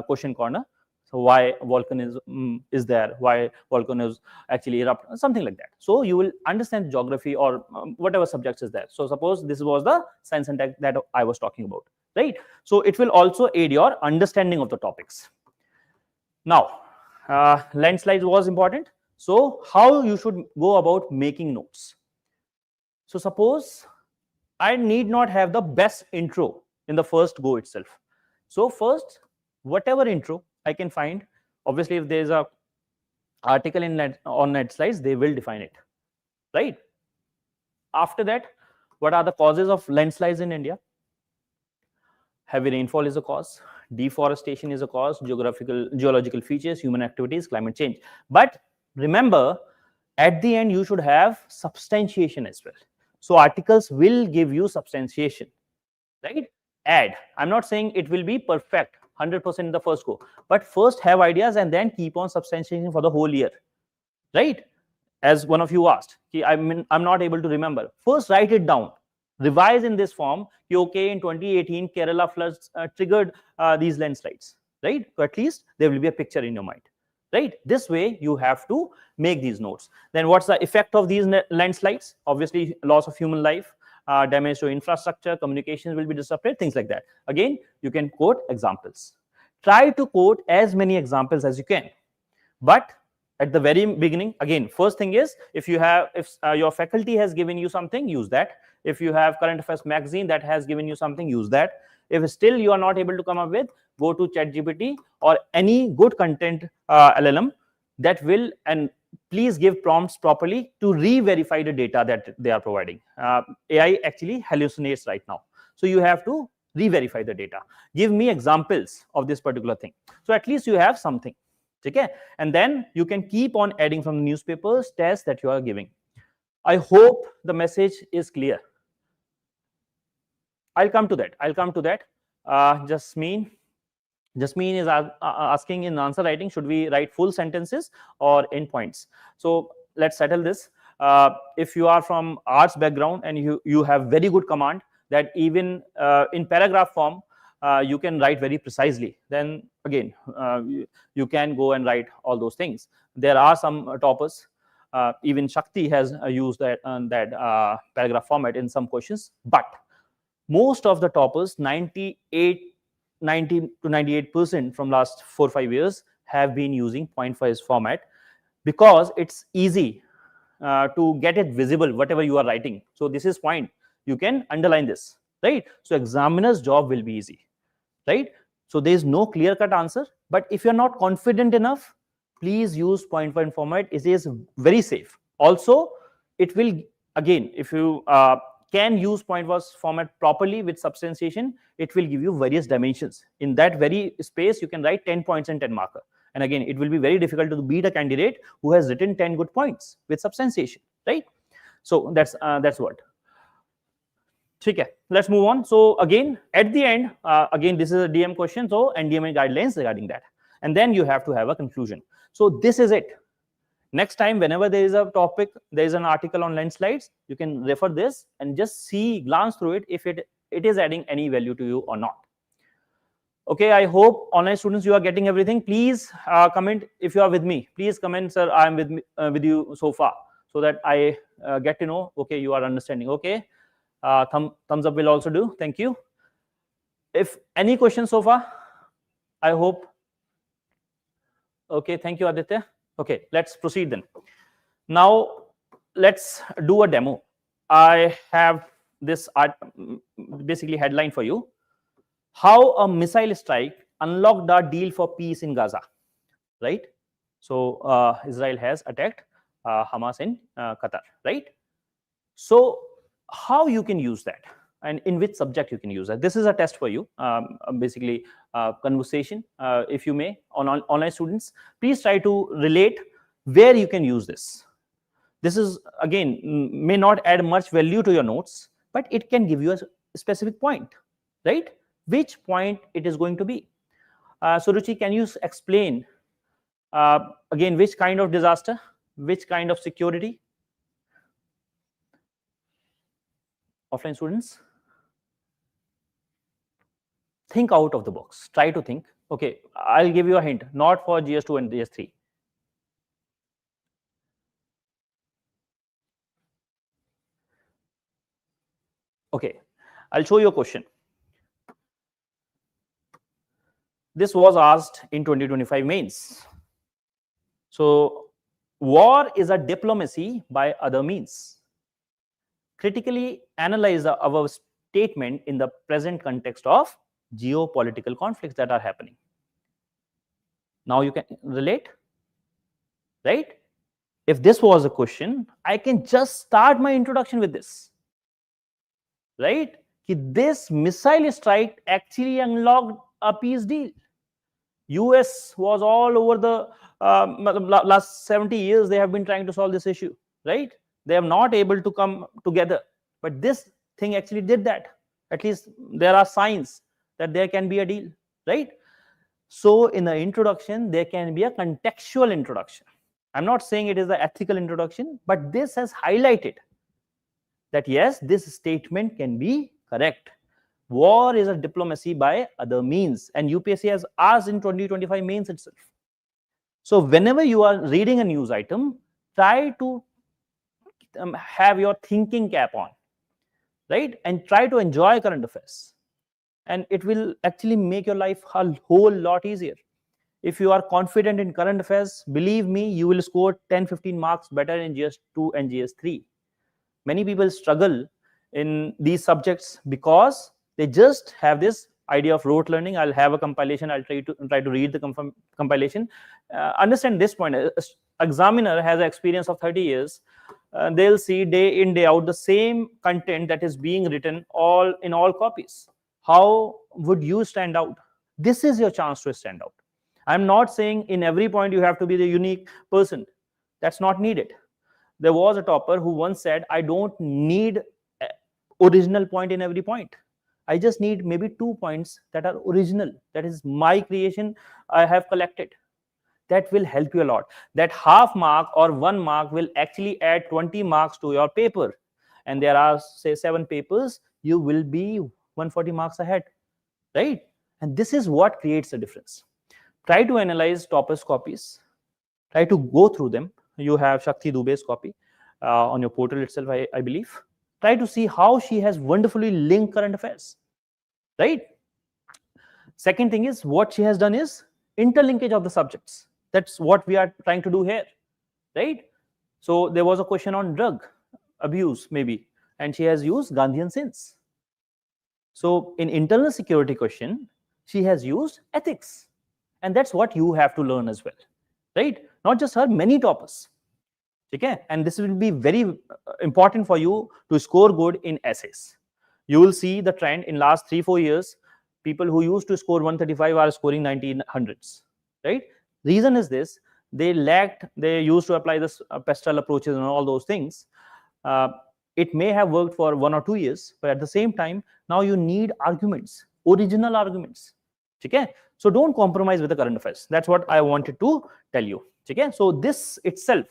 question corner. So why volcanism is there? Why volcanoes actually erupt? Something like that. So you will understand geography or whatever subjects is there. So suppose this was the science and tech that I was talking about, right? So it will also aid your understanding of the topics. Now, landslides was important. So how you should go about making notes? So suppose I need not have the best intro in the first go itself. So first, whatever intro I can find, obviously if there is a article in on landslides, they will define it, right? After that, what are the causes of landslides in India? Heavy rainfall is a cause, deforestation is a cause, geological features, human activities, climate change. But remember, at the end, you should have substantiation as well. So articles will give you substantiation, right? Add. I'm not saying it will be perfect 100% in the first go, but first have ideas and then keep on substantiating for the whole year, right? As one of you asked, I'm not able to remember. First, write it down. Revise in this form. Okay, in 2018, Kerala floods triggered these landslides, right? So at least there will be a picture in your mind, right? This way, you have to make these notes. Then, what's the effect of these landslides? Obviously, loss of human life, damage to infrastructure, communications will be disrupted, things like that. Again, you can quote examples. Try to quote as many examples as you can, but at the very beginning, again, first thing is, if your faculty has given you something, use that. If you have current affairs magazine that has given you something, use that. If still you are not able to come up with, go to ChatGPT or any good content LLM that will, and please give prompts properly to re-verify the data that they are providing. AI actually hallucinates right now, so you have to re-verify the data. Give me examples of this particular thing, so at least you have something. Okay, and then you can keep on adding from the newspapers, tests that you are giving. I hope the message is clear. I'll come to that. Jasmine is asking in answer writing, should we write full sentences or end points? So let's settle this. If you are from arts background and you have very good command that even in paragraph form you can write very precisely, then again you can go and write all those things. There are some toppers, even Shakti has used that paragraph format in some questions, but most of the toppers, 90 to 98% from last 4-5 years have been using point wise format, because it's easy to get it visible whatever you are writing. So this is point, you can underline this, right? So examiner's job will be easy, right? So there is no clear cut answer, but if you're not confident enough, please use point format. It is very safe. Also, it will, again, if you can use point format properly with substantiation, it will give you various dimensions. In that very space, you can write 10 points and 10 marker. And again, it will be very difficult to beat a candidate who has written 10 good points with substantiation, right? So that's what. Okay, let's move on. So again, at the end, again, this is a DM question, so NDMA guidelines regarding that. And then you have to have a conclusion. So this is it. Next time, whenever there is a topic, there is an article on landslides, you can refer this and just glance through it if it is adding any value to you or not. Okay, I hope online students, you are getting everything. Please comment if you are with me. Please comment, sir, I am with you so far, so that I get to know, okay, you are understanding. Okay, thumbs up will also do. Thank you. If any questions so far, I hope. Okay, thank you, Aditya. Okay, let's proceed then. Now, let's do a demo. I have this basically headline for you. How a missile strike unlocked a deal for peace in Gaza, right? So Israel has attacked Hamas in Qatar, right? So how you can use that, and in which subject you can use that? This is a test for you, basically conversation, if you may, on online students. Please try to relate where you can use this. This is, again, may not add much value to your notes, but it can give you a specific point, right? Which point it is going to be. So Ruchi, can you explain again, which kind of disaster, which kind of security? Offline students, think out of the box. Try to think. Okay, I'll give you a hint, not for GS2 and GS3. Okay, I'll show you a question. this was asked in 2025 mains. So, war is a diplomacy by other means. Critically analyze our statement in the present context of geopolitical conflicts that are happening. Now you can relate, right? If this was a question, I can just start my introduction with this, right? This missile strike actually unlocked a peace deal. US was all over the last 70 years, they have been trying to solve this issue, right? They are not able to come together. But this thing actually did that. At least there are signs that there can be a deal, right? So in the introduction, there can be a contextual introduction. I'm not saying it is the ethical introduction, but this has highlighted that yes, this statement can be correct. War is a diplomacy by other means, and UPSC has asked in 2025 mains itself. So whenever you are reading a news item, try to have your thinking cap on, right? And try to enjoy current affairs. And it will actually make your life a whole lot easier. If you are confident in current affairs, believe me, you will score 10-15 marks better in GS2 and GS3. Many people struggle in these subjects because they just have this idea of rote learning. I'll have a compilation, I'll try to read the compilation. Understand this point. Examiner has an experience of 30 years. They'll see day in, day out the same content that is being written in all copies. How would you stand out? This is your chance to stand out. I'm not saying in every point you have to be the unique person. That's not needed. There was a topper who once said, I don't need original point in every point. I just need maybe 2 points that are original. That is my creation I have collected. That will help you a lot. That half mark or 1 mark will actually add 20 marks to your paper. And there are, say, 7 papers, you will be 140 marks ahead, right? And this is what creates a difference. Try to analyze toppers' copies. Try to go through them. You have Shakti Dubey's copy on your portal itself, I believe. Try to see how she has wonderfully linked current affairs, right? Second thing is, what she has done is interlinkage of the subjects. That's what we are trying to do here, right? So there was a question on drug abuse, maybe, and she has used Gandhian sins. So in internal security question, she has used ethics. And that's what you have to learn as well, right? Not just her, many toppers. Okay? And this will be very important for you to score good in essays. You will see the trend in last 3-4 years. People who used to score 135 are scoring 1900s, right? Reason is this: they used to apply this pastoral approaches and all those things. It may have worked for 1 or 2 years, but at the same time, now you need arguments, original arguments. Okay? So don't compromise with the current affairs. That's what I wanted to tell you. Okay? So this itself,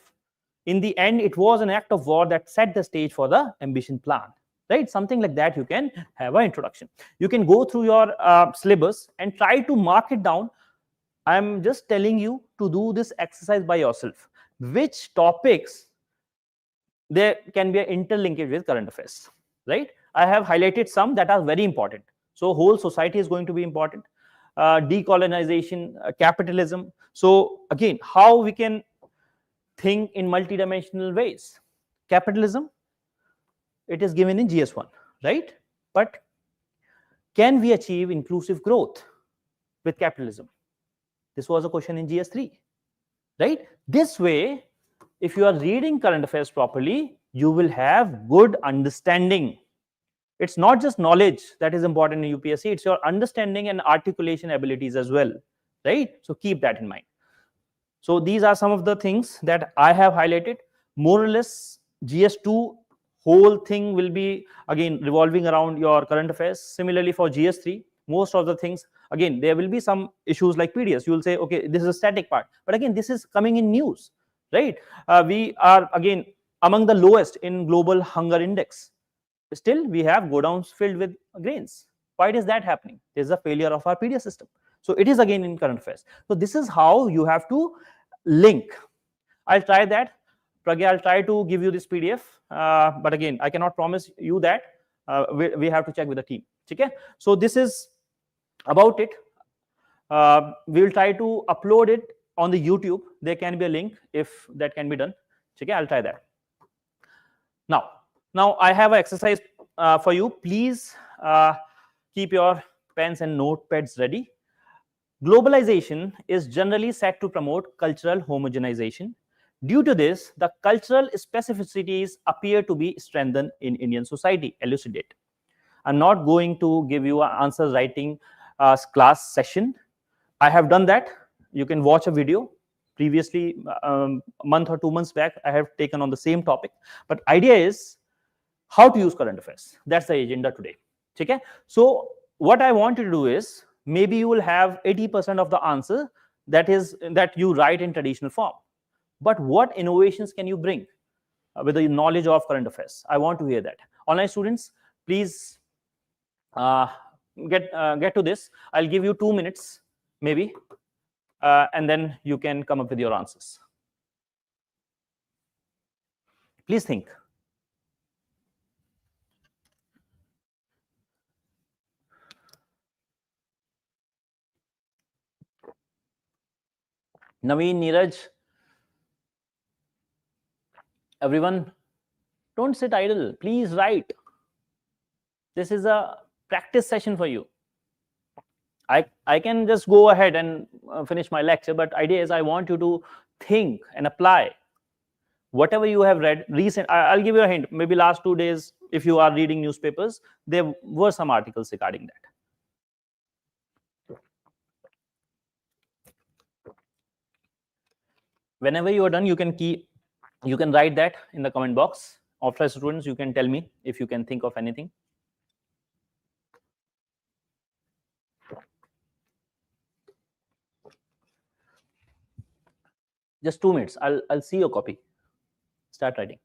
in the end, it was an act of war that set the stage for the ambition plan. Right? Something like that, you can have an introduction. You can go through your syllabus and try to mark it down. I'm just telling you to do this exercise by yourself. Which topics there can be an interlinkage with current affairs, right? I have highlighted some that are very important. So whole society is going to be important. Decolonization, capitalism. So again, how we can think in multidimensional ways. Capitalism, it is given in GS1, right? But can we achieve inclusive growth with capitalism? This was a question in GS3, right? This way, if you are reading current affairs properly, you will have good understanding. It's not just knowledge that is important in UPSC, it's your understanding and articulation abilities as well, right? So keep that in mind. So these are some of the things that I have highlighted. More or less, GS2 whole thing will be again revolving around your current affairs. Similarly for GS3, most of the things, again, there will be some issues like PDS. You will say, okay, this is a static part. But again, this is coming in news, right? We are, again, among the lowest in global hunger index. Still, we have godowns filled with grains. Why is that happening? There's a failure of our PDS system. So it is again in current affairs. So this is how you have to link. I'll try that. Pragya, I'll try to give you this PDF. But again, I cannot promise you that. We have to check with the team. Okay? So this is about it. We will try to upload it on the YouTube. There can be a link if that can be done. Okay, I'll try that. Now I have an exercise for you. Please keep your pens and notepads ready. Globalization is generally said to promote cultural homogenization. Due to this, the cultural specificities appear to be strengthened in Indian society. Elucidate. I'm not going to give you an answer writing class session. I have done that. You can watch a video. Previously, a month or 2 months back, I have taken on the same topic. But idea is how to use current affairs. That's the agenda today. Okay? So what I want you to do is, maybe you will have 80% of the answer that you write in traditional form. But what innovations can you bring with the knowledge of current affairs? I want to hear that. Online students, please get to this. I'll give you 2 minutes, maybe, and then you can come up with your answers. Please think. Naveen, Neeraj, everyone, don't sit idle. Please write. This is a practice session for you. I can just go ahead and finish my lecture, but idea is I want you to think and apply whatever you have read recent. I'll give you a hint. Maybe last 2 days, if you are reading newspapers, there were some articles regarding that. Whenever you are done, you can write that in the comment box. Offline students, you can tell me if you can think of anything. Just 2 minutes. I'll see your copy. Start writing.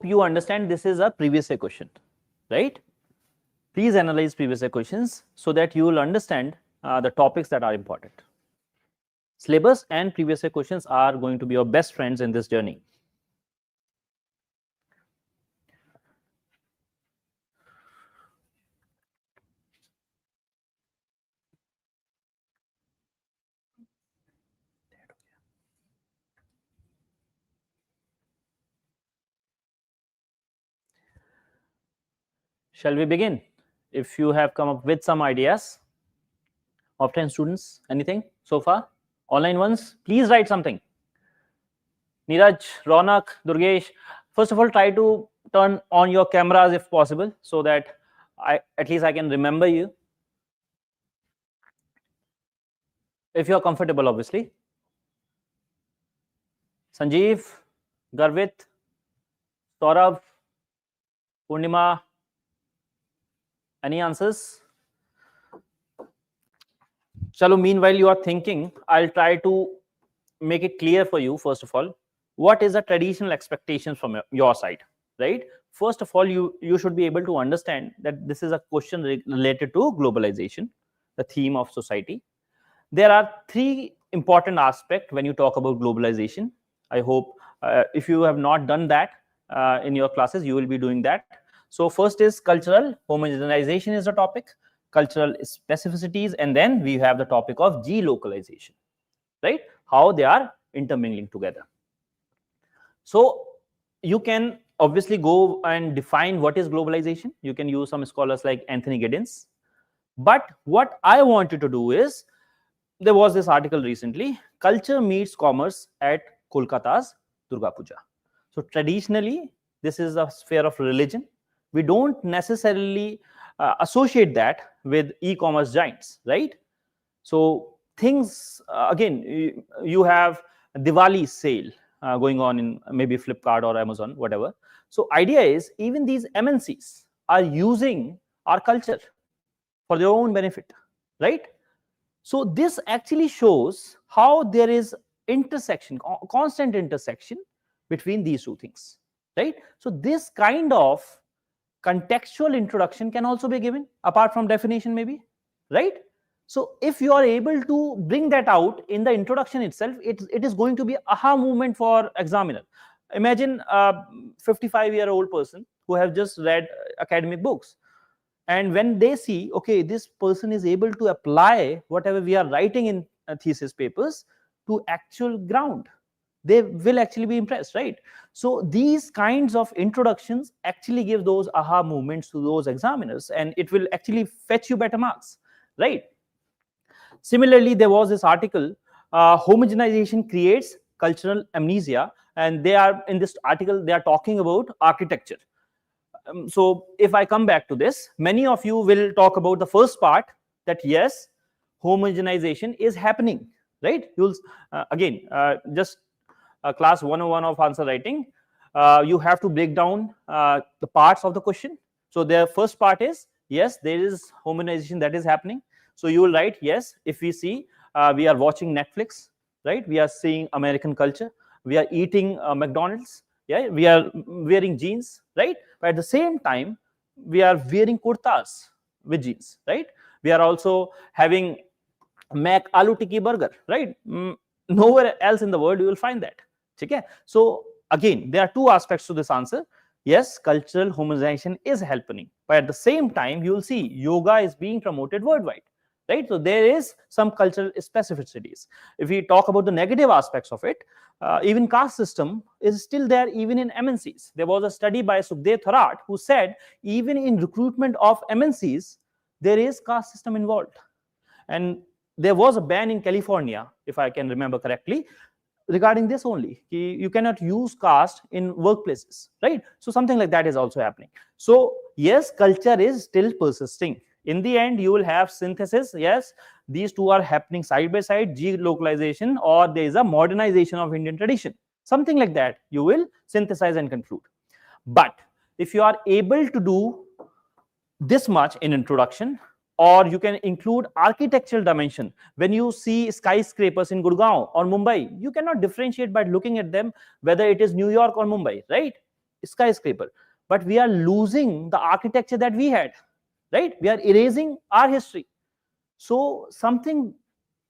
You understand this is a previous year question, right? Please analyze previous year questions so that you will understand the topics that are important. Syllabus and previous year questions are going to be your best friends in this journey. Shall we begin? If you have come up with some ideas, offline students, anything so far? Online ones, please write something. Neeraj, Ronak, Durgesh, first of all, try to turn on your cameras if possible, so that at least I can remember you. If you are comfortable, obviously. Sanjeev, Garvit, Saurabh, Purnima, any answers? Chalo, meanwhile you are thinking, I'll try to make it clear for you. First of all, what is the traditional expectations from your side, right? First of all, you should be able to understand that this is a question related to globalization, the theme of society. There are 3 important aspects when you talk about globalization. I hope if you have not done that in your classes, you will be doing that. So first is cultural homogenization is the topic, cultural specificities, and then we have the topic of gelocalization, right? How they are intermingling together. So you can obviously go and define what is globalization. You can use some scholars like Anthony Giddens. But what I want you to do is, there was this article recently, culture meets commerce at Kolkata's Durga Puja. So traditionally, this is a sphere of religion. We don't necessarily associate that with e-commerce giants, right? So things, again, you have Diwali sale going on in maybe Flipkart or Amazon, whatever. So idea is, even these MNCs are using our culture for their own benefit, right? So this actually shows how there is intersection, constant intersection between these 2 things, right? So this kind of contextual introduction can also be given apart from definition maybe, right? So if you are able to bring that out in the introduction itself, it is going to be aha movement for examiner. Imagine a 55-year-old person who have just read academic books, and when they see, okay, this person is able to apply whatever we are writing in thesis papers to actual ground, they will actually be impressed, right? So these kinds of introductions actually give those aha moments to those examiners, and it will actually fetch you better marks, right? Similarly, there was this article, homogenization creates cultural amnesia, and they are in this article they are talking about architecture. So if I come back to this, many of you will talk about the first part, that yes, homogenization is happening, right? You'll again just class 101 of answer writing, you have to break down the parts of the question. So the first part is yes, there is homogenization that is happening. So you will write yes, if we see we are watching Netflix, right? We are seeing American culture, we are eating McDonald's, yeah, we are wearing jeans, right? But at the same time we are wearing kurtas with jeans, right? We are also having Mac aloo tikki burger, right? Nowhere else in the world you will find that. Okay? So again, there are two aspects to this answer. Yes, cultural homogenization is happening, but at the same time you will see yoga is being promoted worldwide, right? So there is some cultural specificities. If we talk about the negative aspects of it, even caste system is still there even in MNCs. There was a study by Sukhdev Tharat who said even in recruitment of MNCs there is caste system involved, and there was a ban in California, if I can remember correctly, regarding this only. You cannot use caste in workplaces, right? So something like that is also happening. So yes, culture is still persisting. In the end, you will have synthesis. Yes, these two are happening side by side, delocalization or there is a modernization of Indian tradition. Something like that you will synthesize and conclude. But if you are able to do this much in introduction, or you can include architectural dimension. When you see skyscrapers in Gurgaon or Mumbai, you cannot differentiate by looking at them whether it is New York or Mumbai, right? Skyscraper. But we are losing the architecture that we had, right? We are erasing our history. So something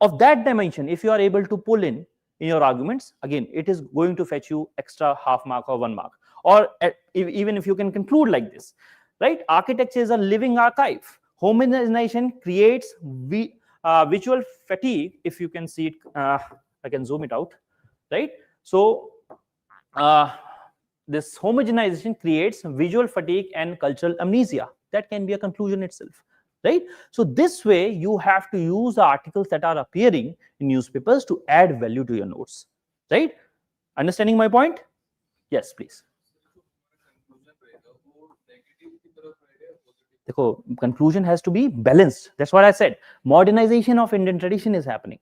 of that dimension, if you are able to pull in your arguments, again, it is going to fetch you extra half mark or 1 mark. Or even if you can conclude like this, right? Architecture is a living archive. Homogenization creates visual fatigue. If you can see it, I can zoom it out, right? So this homogenization creates visual fatigue and cultural amnesia. That can be a conclusion itself, right? So this way you have to use the articles that are appearing in newspapers to add value to your notes, right? Understanding my point? Yes, please. Conclusion has to be balanced. That's what I said. Modernization of Indian tradition is happening,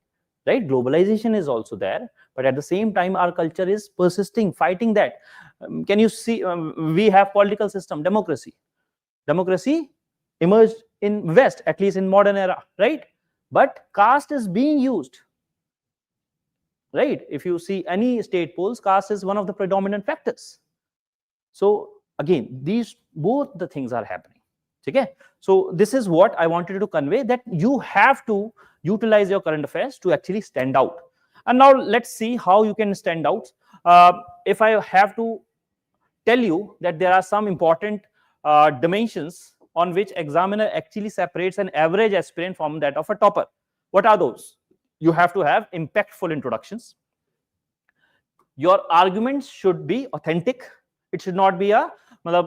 right? Globalization is also there, but at the same time our culture is persisting, fighting that. Can you see, we have political system, democracy emerged in West, at least in modern era, right? But caste is being used, right? If you see any state polls, caste is one of the predominant factors. So again, these both the things are happening. Okay, so this is what I wanted to convey, that you have to utilize your current affairs to actually stand out. And now let's see how you can stand out. If I have to tell you that there are some important dimensions on which examiner actually separates an average aspirant from that of a topper, what are those? You have to have impactful introductions. Your arguments should be authentic. It should not be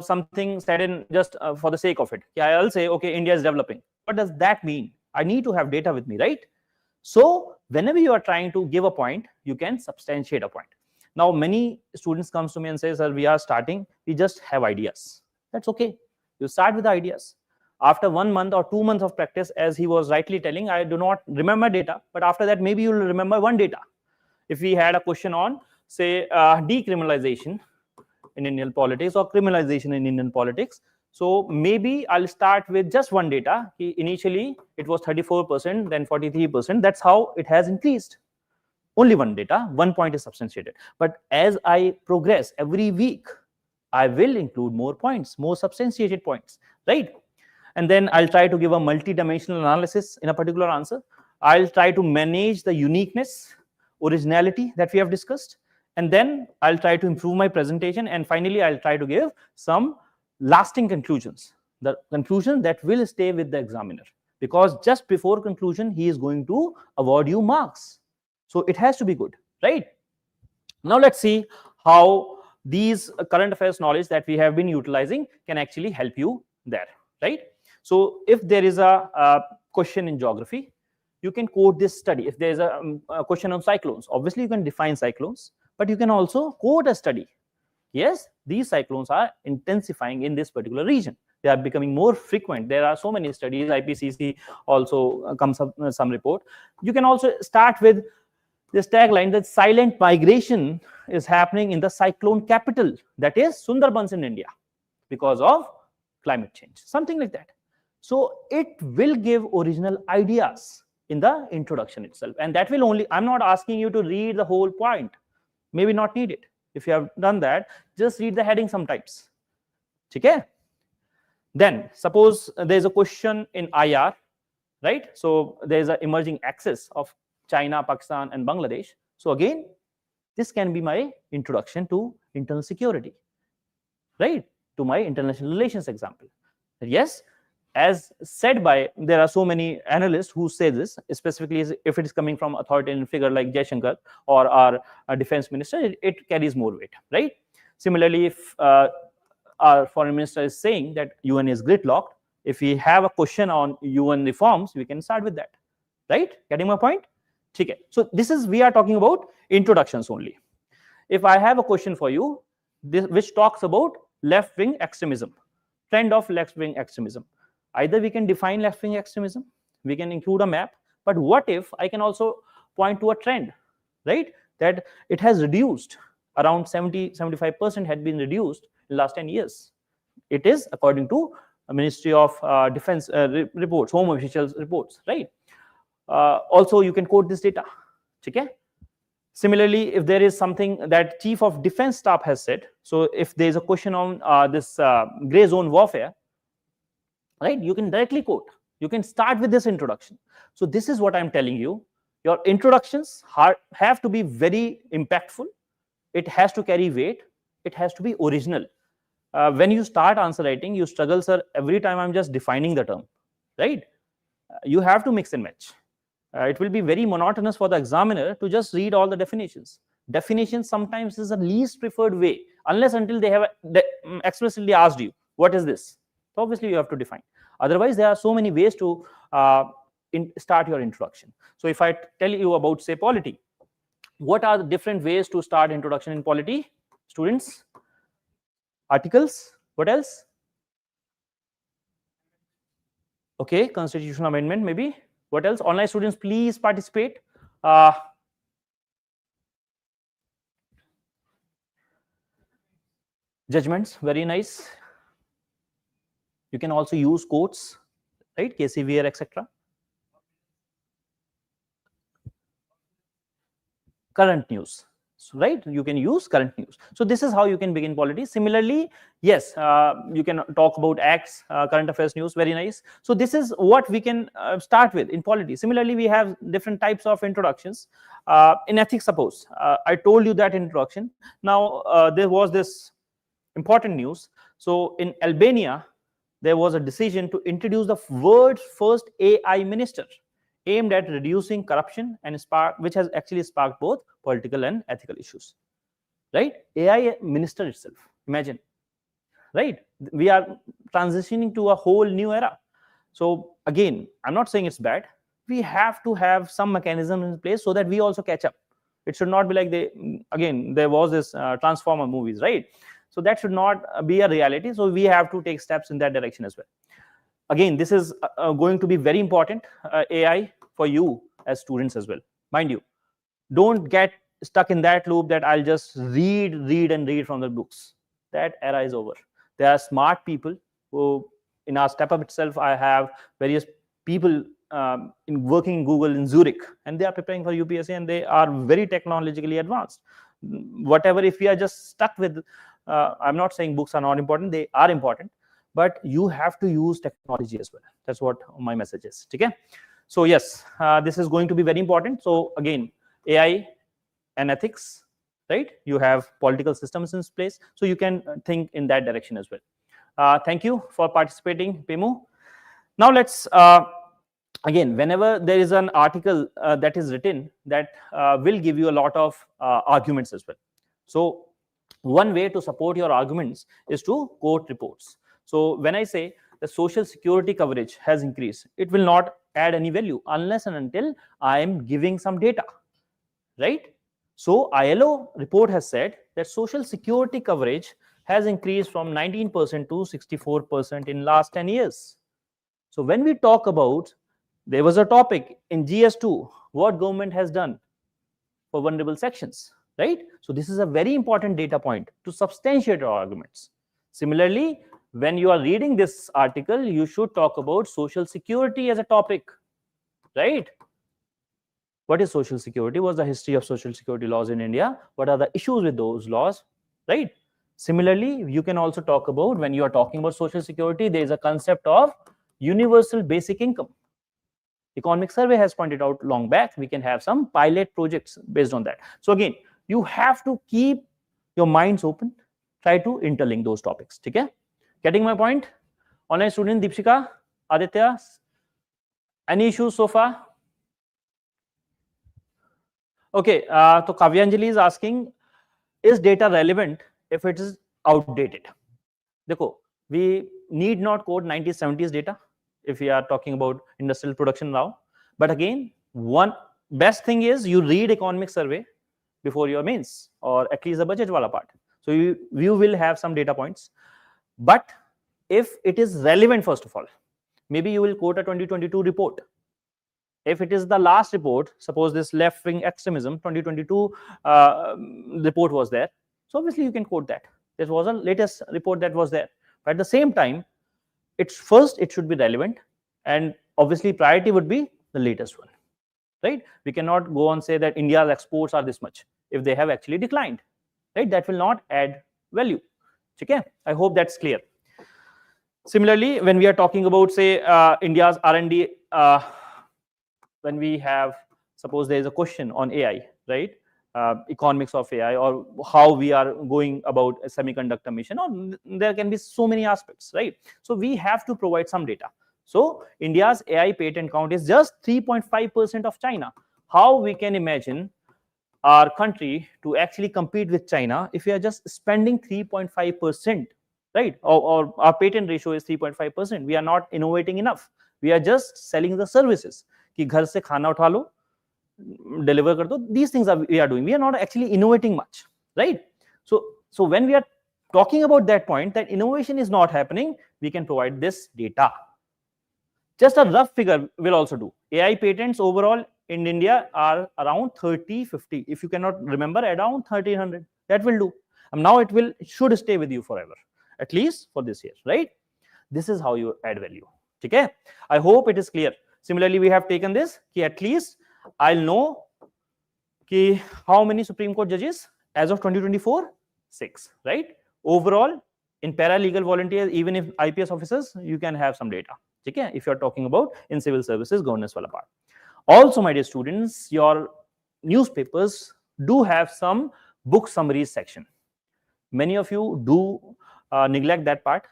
something said in just for the sake of it. Yeah, I'll say, okay, India is developing. What does that mean? I need to have data with me, right? So whenever you are trying to give a point, you can substantiate a point. Now, many students comes to me and say, sir, we are starting, we just have ideas. That's okay. You start with the ideas. After 1 month or 2 months of practice, as he was rightly telling, I do not remember data, but after that, maybe you will remember one data. If we had a question on, say, decriminalization in Indian politics or criminalization in Indian politics, so maybe I'll start with just one data. Initially, it was 34%, then 43%. That's how it has increased. Only one data, 1 point is substantiated. But as I progress every week, I will include more points, more substantiated points, right? And then I'll try to give a multi-dimensional analysis in a particular answer. I'll try to manage the uniqueness, originality that we have discussed, and then I'll try to improve my presentation, and finally I'll try to give some lasting conclusions, the conclusion that will stay with the examiner, because just before conclusion he is going to award you marks. So it has to be good, right? Now let's see how these current affairs knowledge that we have been utilizing can actually help you there, right? So if there is a question in geography, you can quote this study. If there is a question on cyclones, obviously you can define cyclones, but you can also quote a study. Yes, these cyclones are intensifying in this particular region. They are becoming more frequent. There are so many studies. IPCC also comes up with some report. You can also start with this tagline that silent migration is happening in the cyclone capital, that is Sundarbans in India, because of climate change, something like that. So it will give original ideas in the introduction itself, and that will only, I'm not asking you to read the whole point, maybe not need it. If you have done that, just read the heading sometimes. Okay? Then suppose there's a question in IR, right? So there's an emerging axis of China, Pakistan, and Bangladesh. So again, this can be my introduction to internal security, right? To my international relations example. Yes, as said by, there are so many analysts who say this, specifically if it is coming from authoritarian figure like Jaishankar or our defense minister, it carries more weight, right? Similarly, if our foreign minister is saying that UN is gridlocked, if we have a question on UN reforms, we can start with that, right? Getting my point? Okay. So this is, we are talking about introductions only. If I have a question for you, which talks about left-wing extremism, trend of left-wing extremism, either we can define left-wing extremism, we can include a map, but what if I can also point to a trend, right? That it has reduced, around 70-75% had been reduced in the last 10 years. It is according to a Ministry of Defense reports, home officials reports, right? Also, you can quote this data. Okay? Similarly, if there is something that Chief of Defense Staff has said, so if there is a question on this gray zone warfare, right, you can directly quote. You can start with this introduction. So this is what I'm telling you. Your introductions have to be very impactful. It has to carry weight. It has to be original. When you start answer writing, you struggle, sir, every time I'm just defining the term, right? You have to mix and match. It will be very monotonous for the examiner to just read all the definitions. Definitions sometimes is the least preferred way, unless until they have explicitly asked you, what is this? So obviously you have to define. Otherwise, there are so many ways to start your introduction. So if I tell you about, say, polity, what are the different ways to start introduction in polity? Students? Articles? What else? Okay, constitutional amendment maybe. What else? Online students, please participate. Judgments, very nice. You can also use quotes, right? KCVR, etc. Current news, right? You can use current news. So this is how you can begin polity. Similarly, yes, you can talk about acts, current affairs news, very nice. So this is what we can start with in polity. Similarly, we have different types of introductions. In ethics, suppose, I told you that introduction. Now, there was this important news. So in Albania, there was a decision to introduce the world's first AI minister, aimed at reducing corruption and which has actually sparked both political and ethical issues, right? AI minister itself, imagine, right? We are transitioning to a whole new era. So again, I'm not saying it's bad. We have to have some mechanism in place so that we also catch up. It should not be like there was this Transformer movies, right? So that should not be a reality. So we have to take steps in that direction as well. Again, this is going to be very important, AI, for you as students as well. Mind you, don't get stuck in that loop that I'll just read from the books. That era is over. There are smart people who, in our step up itself, I have various people working in Google in Zurich, and they are preparing for UPSC, and they are very technologically advanced. Whatever, if we are just stuck with I'm not saying books are not important, they are important, but you have to use technology as well. That's what my message is. Okay, so yes, this is going to be very important. So again, AI and ethics, right? You have political systems in place, so you can think in that direction as well. Thank you for participating, Pemu. Now let's again, whenever there is an article that is written, that will give you a lot of arguments as well. So one way to support your arguments is to quote reports. So when I say the social security coverage has increased, it will not add any value unless and until I am giving some data, right? So ILO report has said that social security coverage has increased from 19% to 64% in last 10 years. So when we talk about, there was a topic in GS2, what government has done for vulnerable sections, right? So this is a very important data point to substantiate your arguments. Similarly, when you are reading this article, you should talk about social security as a topic, right? What is social security? What's the history of social security laws in India? What are the issues with those laws, right? Similarly, you can also talk about, when you are talking about social security, there is a concept of universal basic income. Economic Survey has pointed out long back. We can have some pilot projects based on that. So again, you have to keep your minds open, try to interlink those topics. Okay, getting my point? Online student Deepshika, Aditya, any issues so far? Okay, so Kavyanjali is asking, is data relevant if it is outdated? Dekho, we need not quote 90s, 70s data if we are talking about industrial production now. But again, one best thing is you read economic survey before your mains, or at least the budget wala part. So you will have some data points. But if it is relevant, first of all, maybe you will quote a 2022 report. If it is the last report, suppose this left-wing extremism 2022 report was there, so obviously you can quote that. This was a latest report that was there. But at the same time, it should be relevant, and obviously priority would be the latest one, right? We cannot go and say that India's exports are this much if they have actually declined, right? That will not add value. Okay, I hope that's clear. Similarly, when we are talking about, say, India's R&D, when we have, suppose there is a question on AI, right? Economics of AI, or how we are going about a semiconductor mission, or there can be so many aspects, right? So we have to provide some data. So India's AI patent count is just 3.5% of China. How we can imagine our country to actually compete with China if we are just spending 3.5%, right? Or our patent ratio is 3.5%. We are not innovating enough. We are just selling the services. कि घर से खाना उठा लो, deliver कर दो. These things we are doing. We are not actually innovating much, right? So when we are talking about that point, that innovation is not happening, we can provide this data. Just a rough figure will also do. AI patents overall in India are around 30-50. If you cannot remember, around 1300. That will do. Now it should stay with you forever, at least for this year, right? This is how you add value. Okay? I hope it is clear. Similarly, we have taken this, ki at least I'll know ki how many Supreme Court judges as of 2024? 6, right? Overall, in paralegal volunteers, even if IPS officers, you can have some data. Okay? If you're talking about in civil services, governance wala part. Also, my dear students, your newspapers do have some book summaries section. Many of you do neglect that part,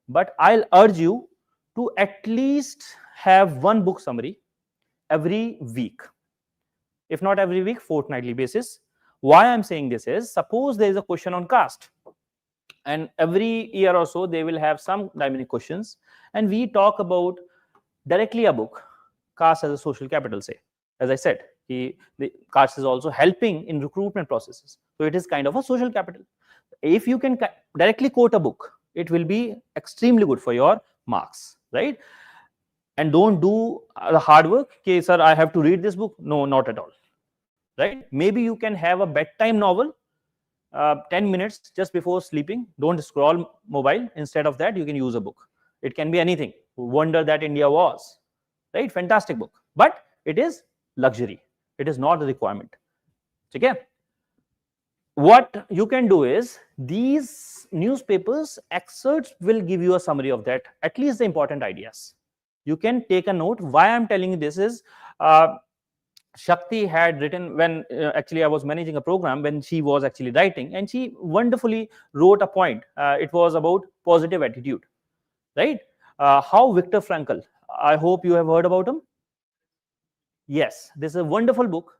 but I'll urge you to at least have one book summary every week. If not every week, fortnightly basis. Why I'm saying this is, suppose there is a question on caste, and every year or so they will have some dynamic questions, and we talk about directly a book, caste as a social capital, say. As I said, the caste is also helping in recruitment processes. So it is kind of a social capital. If you can directly quote a book, it will be extremely good for your marks, right? And don't do the hard work. Okay, sir, I have to read this book. No, not at all. Right? Maybe you can have a bedtime novel, 10 minutes just before sleeping. Don't scroll mobile. Instead of that, you can use a book. It can be anything. Wonder That India Was. Right? Fantastic book. But it is luxury. It is not a requirement. Okay? what you can do is these newspapers excerpts will give you a summary of that, at least the important ideas. You can take a note. Why I'm telling you this is, Shakti had written, when actually I was managing a program when she was actually writing, and she wonderfully wrote a point. It was about positive attitude, right? How Viktor Frankl, I hope you have heard about him. Yes, this is a wonderful book,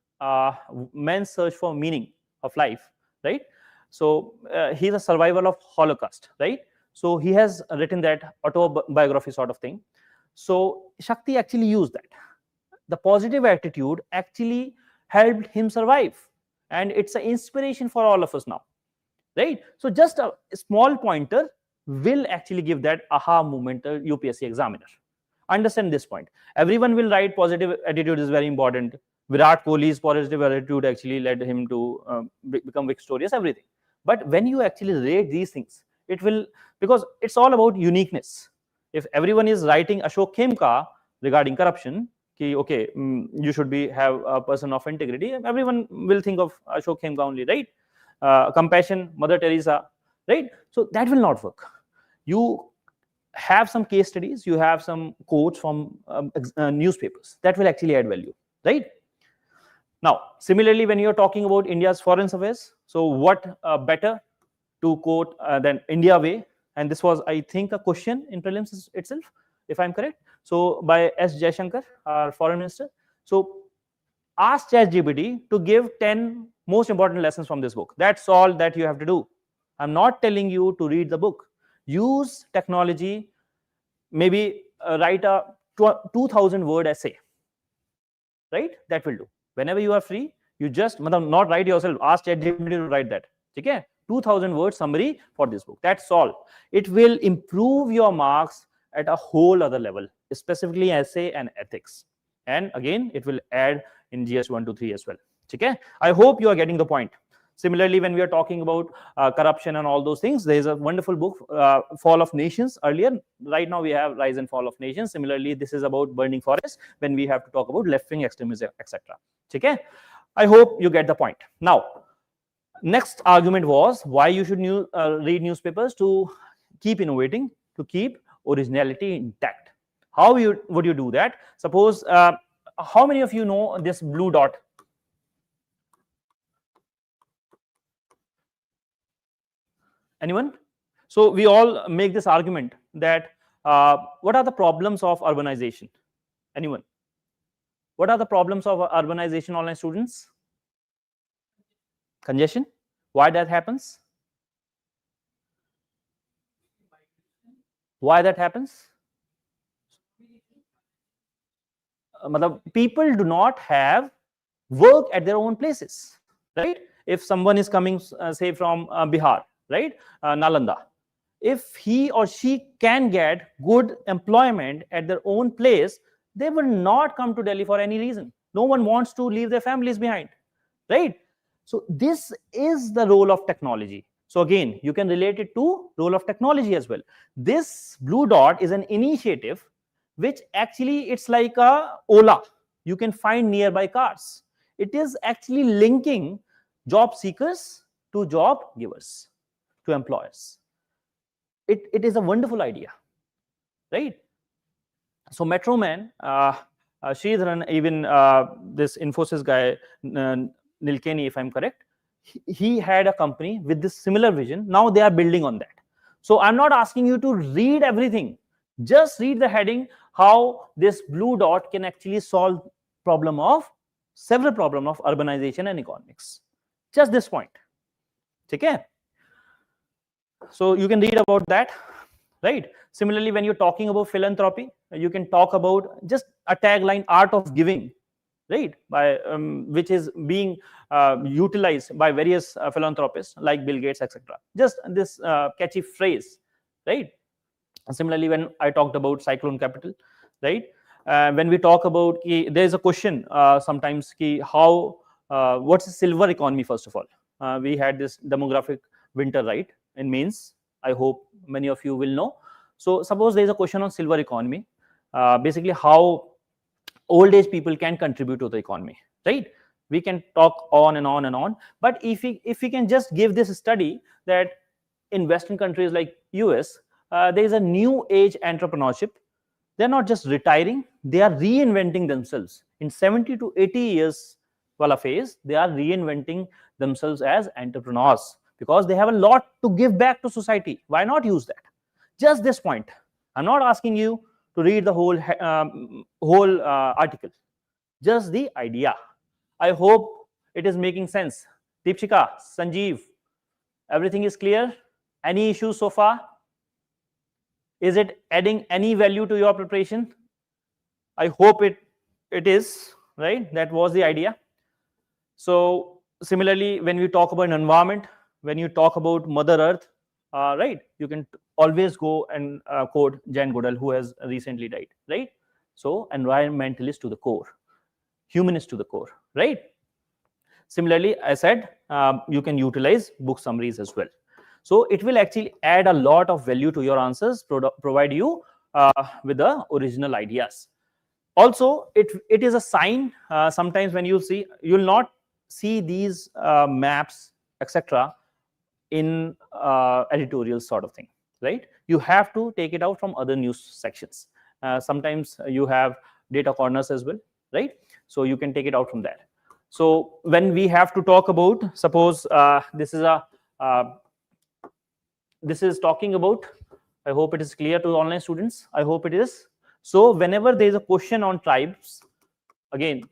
Man's Search for Meaning of Life, right? So he's a survivor of Holocaust, right? So he has written that autobiography sort of thing. So Shakti actually used that. The positive attitude actually helped him survive, and it's an inspiration for all of us now, right? So just a small pointer will actually give that aha moment to UPSC examiner. Understand this point. Everyone will write positive attitude is very important. Virat Kohli's positive attitude actually led him to become victorious, everything. But when you actually rate these things, it will, because it's all about uniqueness. If everyone is writing Ashok Khemka regarding corruption, okay, you should have a person of integrity, everyone will think of Ashok Khemka only, right? Compassion, Mother Teresa, right? So that will not work. You have some case studies, you have some quotes from newspapers that will actually add value, right? Now, similarly, when you're talking about India's foreign affairs, so what better to quote than India Way? And this was, I think, a question in prelims itself, if I'm correct. So by S. Jaishankar, our foreign minister. So ask ChatGPT to give 10 most important lessons from this book. That's all that you have to do. I'm not telling you to read the book. Use technology, maybe write a 2000 word essay, right? That will do. Whenever you are free, you just not write yourself, ask ChatGPT to write that. Okay? 2000 word summary for this book. That's all. It will improve your marks at a whole other level, specifically essay and ethics. And again, it will add in GS 1 to 3 as well. Okay? I hope you are getting the point. Similarly, when we are talking about corruption and all those things, there is a wonderful book, Fall of Nations, earlier. Right now we have Rise and Fall of Nations. Similarly, this is about burning forests when we have to talk about left-wing extremism, etc. Okay? I hope you get the point. Now, next argument was why you should read newspapers: to keep innovating, to keep originality intact. How would you do that? Suppose, how many of you know this blue dot? Anyone? So we all make this argument that what are the problems of urbanization? Anyone? What are the problems of urbanization, online students? Congestion. Why that happens? Why that happens? People do not have work at their own places, right? If someone is coming, say from Bihar, right, Nalanda, if he or she can get good employment at their own place, they will not come to Delhi for any reason. No one wants to leave their families behind, right? So this is the role of technology. So again, you can relate it to role of technology as well. This blue dot is an initiative which actually, it's like a Ola. You can find nearby cars. It is actually linking job seekers to job givers, to employers. It is a wonderful idea, right? So Metro Man, Sridharan, even this Infosys guy, Nilkeni, if I'm correct, he had a company with this similar vision. Now they are building on that. So I'm not asking you to read everything. Just read the heading, how this blue dot can actually solve several problem of urbanization and economics. Just this point. Okay? So you can read about that, right? Similarly, when you're talking about philanthropy, you can talk about just a tagline, art of giving, right? By which is being utilized by various philanthropists like Bill Gates, etc. Just this catchy phrase, right? Similarly, when I talked about cyclone capital, right? When we talk about, there is a question sometimes, how what's the silver economy? First of all, we had this demographic winter, right, in mains. I hope many of you will know. So suppose there is a question on silver economy, basically how old age people can contribute to the economy, right? We can talk on and on and on, but if we can just give this study that in Western countries like US, there is a new age entrepreneurship. They're not just retiring, they are reinventing themselves. In 70 to 80 years wala phase, they are reinventing themselves as entrepreneurs because they have a lot to give back to society. Why not use that? Just this point. I'm not asking you to read the whole article, just the idea. I hope it is making sense. Deepshika, Sanjeev, everything is clear? Any issues so far? Is it adding any value to your preparation? I hope it is, right? That was the idea. So similarly, when we talk about environment, when you talk about Mother Earth, right, you can always go and quote Jane Goodall, who has recently died, right? So environmentalist to the core, humanist to the core, right? Similarly, I said you can utilize book summaries as well. So it will actually add a lot of value to your answers, provide you with the original ideas. Also, it is a sign. Sometimes when you see, you'll not see these maps, etc., in editorial sort of thing, right? You have to take it out from other news sections. Sometimes you have data corners as well, right? So you can take it out from that. So when we have to talk about, suppose this is talking about, I hope it is clear to online students. I hope it is. So whenever there is a question on tribes, again,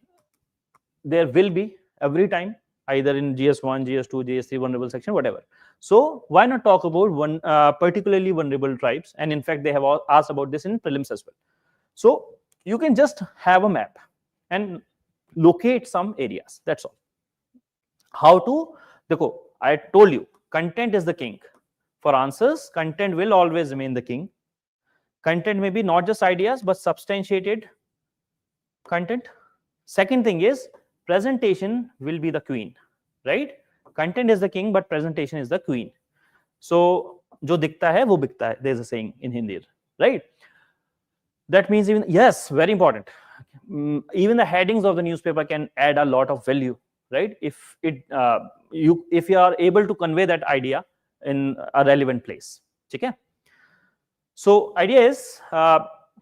there will be every time, either in GS1, GS2, GS3, vulnerable section, whatever. So why not talk about one particularly vulnerable tribes? And in fact, they have asked about this in prelims as well. So you can just have a map and locate some areas. That's all. How to? Dekho, I told you, content is the king. For answers, content will always remain the king. Content may be not just ideas, but substantiated content. Second thing is, presentation will be the queen, right? Content is the king, but presentation is the queen. So, jo dikhta hai, wo bikta hai. There's a saying in Hindi, right? That means even, yes, very important. Even the headings of the newspaper can add a lot of value, right? If you are able to convey that idea in a relevant place. Okay? So idea is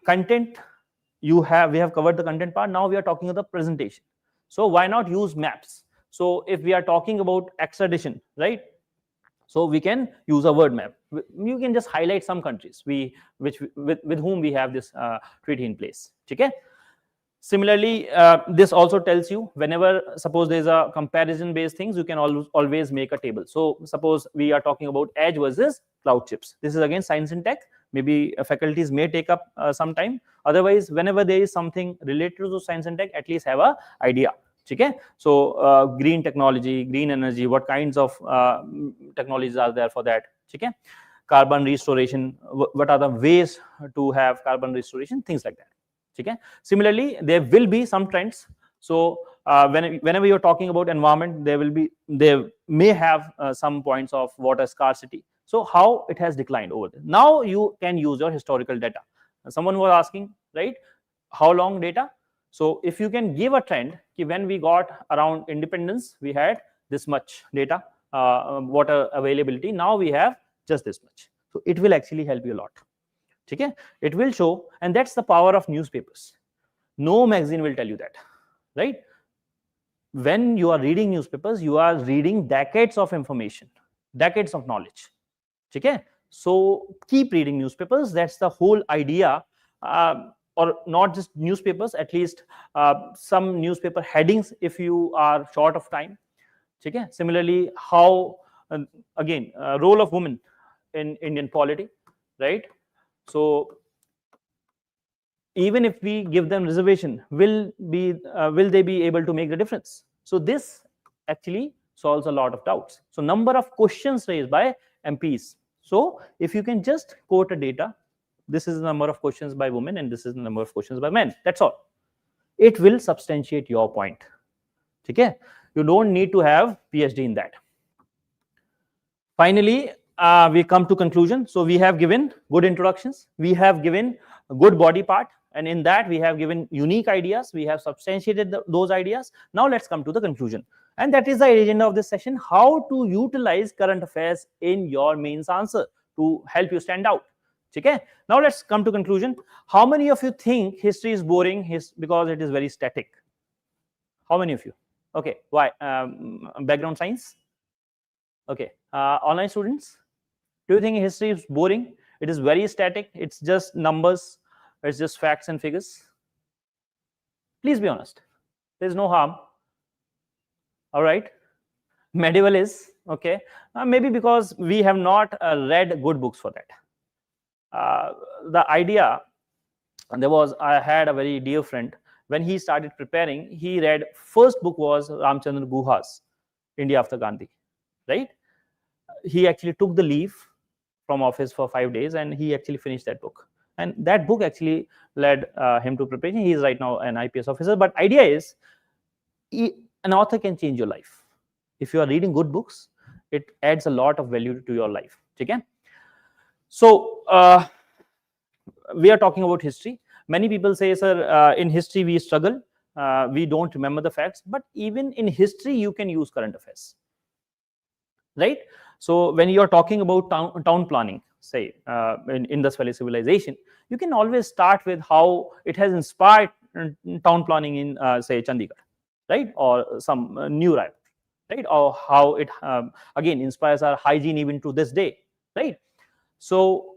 content. We have covered the content part. Now we are talking about the presentation. So why not use maps? So if we are talking about extradition, right? So we can use a word map. You can just highlight some countries with whom we have this treaty in place. Okay? Similarly, this also tells you whenever, suppose there's a comparison based things, you can always make a table. So suppose we are talking about edge versus cloud chips. This is again science and tech. Maybe faculties may take up some time. Otherwise, whenever there is something related to science and tech, at least have a idea. Okay? So green technology, green energy, what kinds of technologies are there for that? Okay? Carbon restoration, what are the ways to have carbon restoration, things like that. Okay? Similarly, there will be some trends. So whenever you're talking about environment, there may have some points of water scarcity. So how it has declined over there. Now you can use your historical data. Someone was asking, right? How long data? So if you can give a trend, when we got around independence, we had this much data, water availability. Now we have just this much. So it will actually help you a lot. Okay? It will show, and that's the power of newspapers. No magazine will tell you that, right? When you are reading newspapers, you are reading decades of information, decades of knowledge. Okay? So keep reading newspapers. That's the whole idea. Or not just newspapers, at least some newspaper headings if you are short of time. Okay? Similarly, how, again, role of women in Indian polity, right? So even if we give them reservation, will they be able to make the difference? So this actually solves a lot of doubts. So number of questions raised by MPs. So if you can just quote a data, this is the number of questions by women and this is the number of questions by men. That's all. It will substantiate your point. Okay? You don't need to have PhD in that. Finally, we come to conclusion. So we have given good introductions. We have given a good body part. and in that we have given unique ideas, we have substantiated those ideas. Now let's come to the conclusion, and that is the agenda of this session: how to utilize current affairs in your mains answer to help you stand out. Okay, now let's come to conclusion. How many of you think history is boring because it is very static? How many of you? Okay, why? Background science. Okay, online students, do you think history is boring? It is very static, it's just numbers, it's just facts and figures? Please be honest, there's no harm. All right, medieval is okay, maybe because we have not read good books for that. The idea, I had a very dear friend, when he started preparing, he read, first book was Ramchandra Guha's India After Gandhi, right? He actually took the leave from office for 5 days and he actually finished that book, and that book actually led him to preparation. He is right now an IPS officer. But idea is, an author can change your life. If you are reading good books, it adds a lot of value to your life. Okay, so we are talking about history. Many people say, sir, in history we struggle, we don't remember the facts. But even in history you can use current affairs, right? So when you are talking about town planning, say in Indus Valley civilization, you can always start with how it has inspired town planning in say Chandigarh, right? Or some new Raipur, right? Or how it again inspires our hygiene even to this day, right? So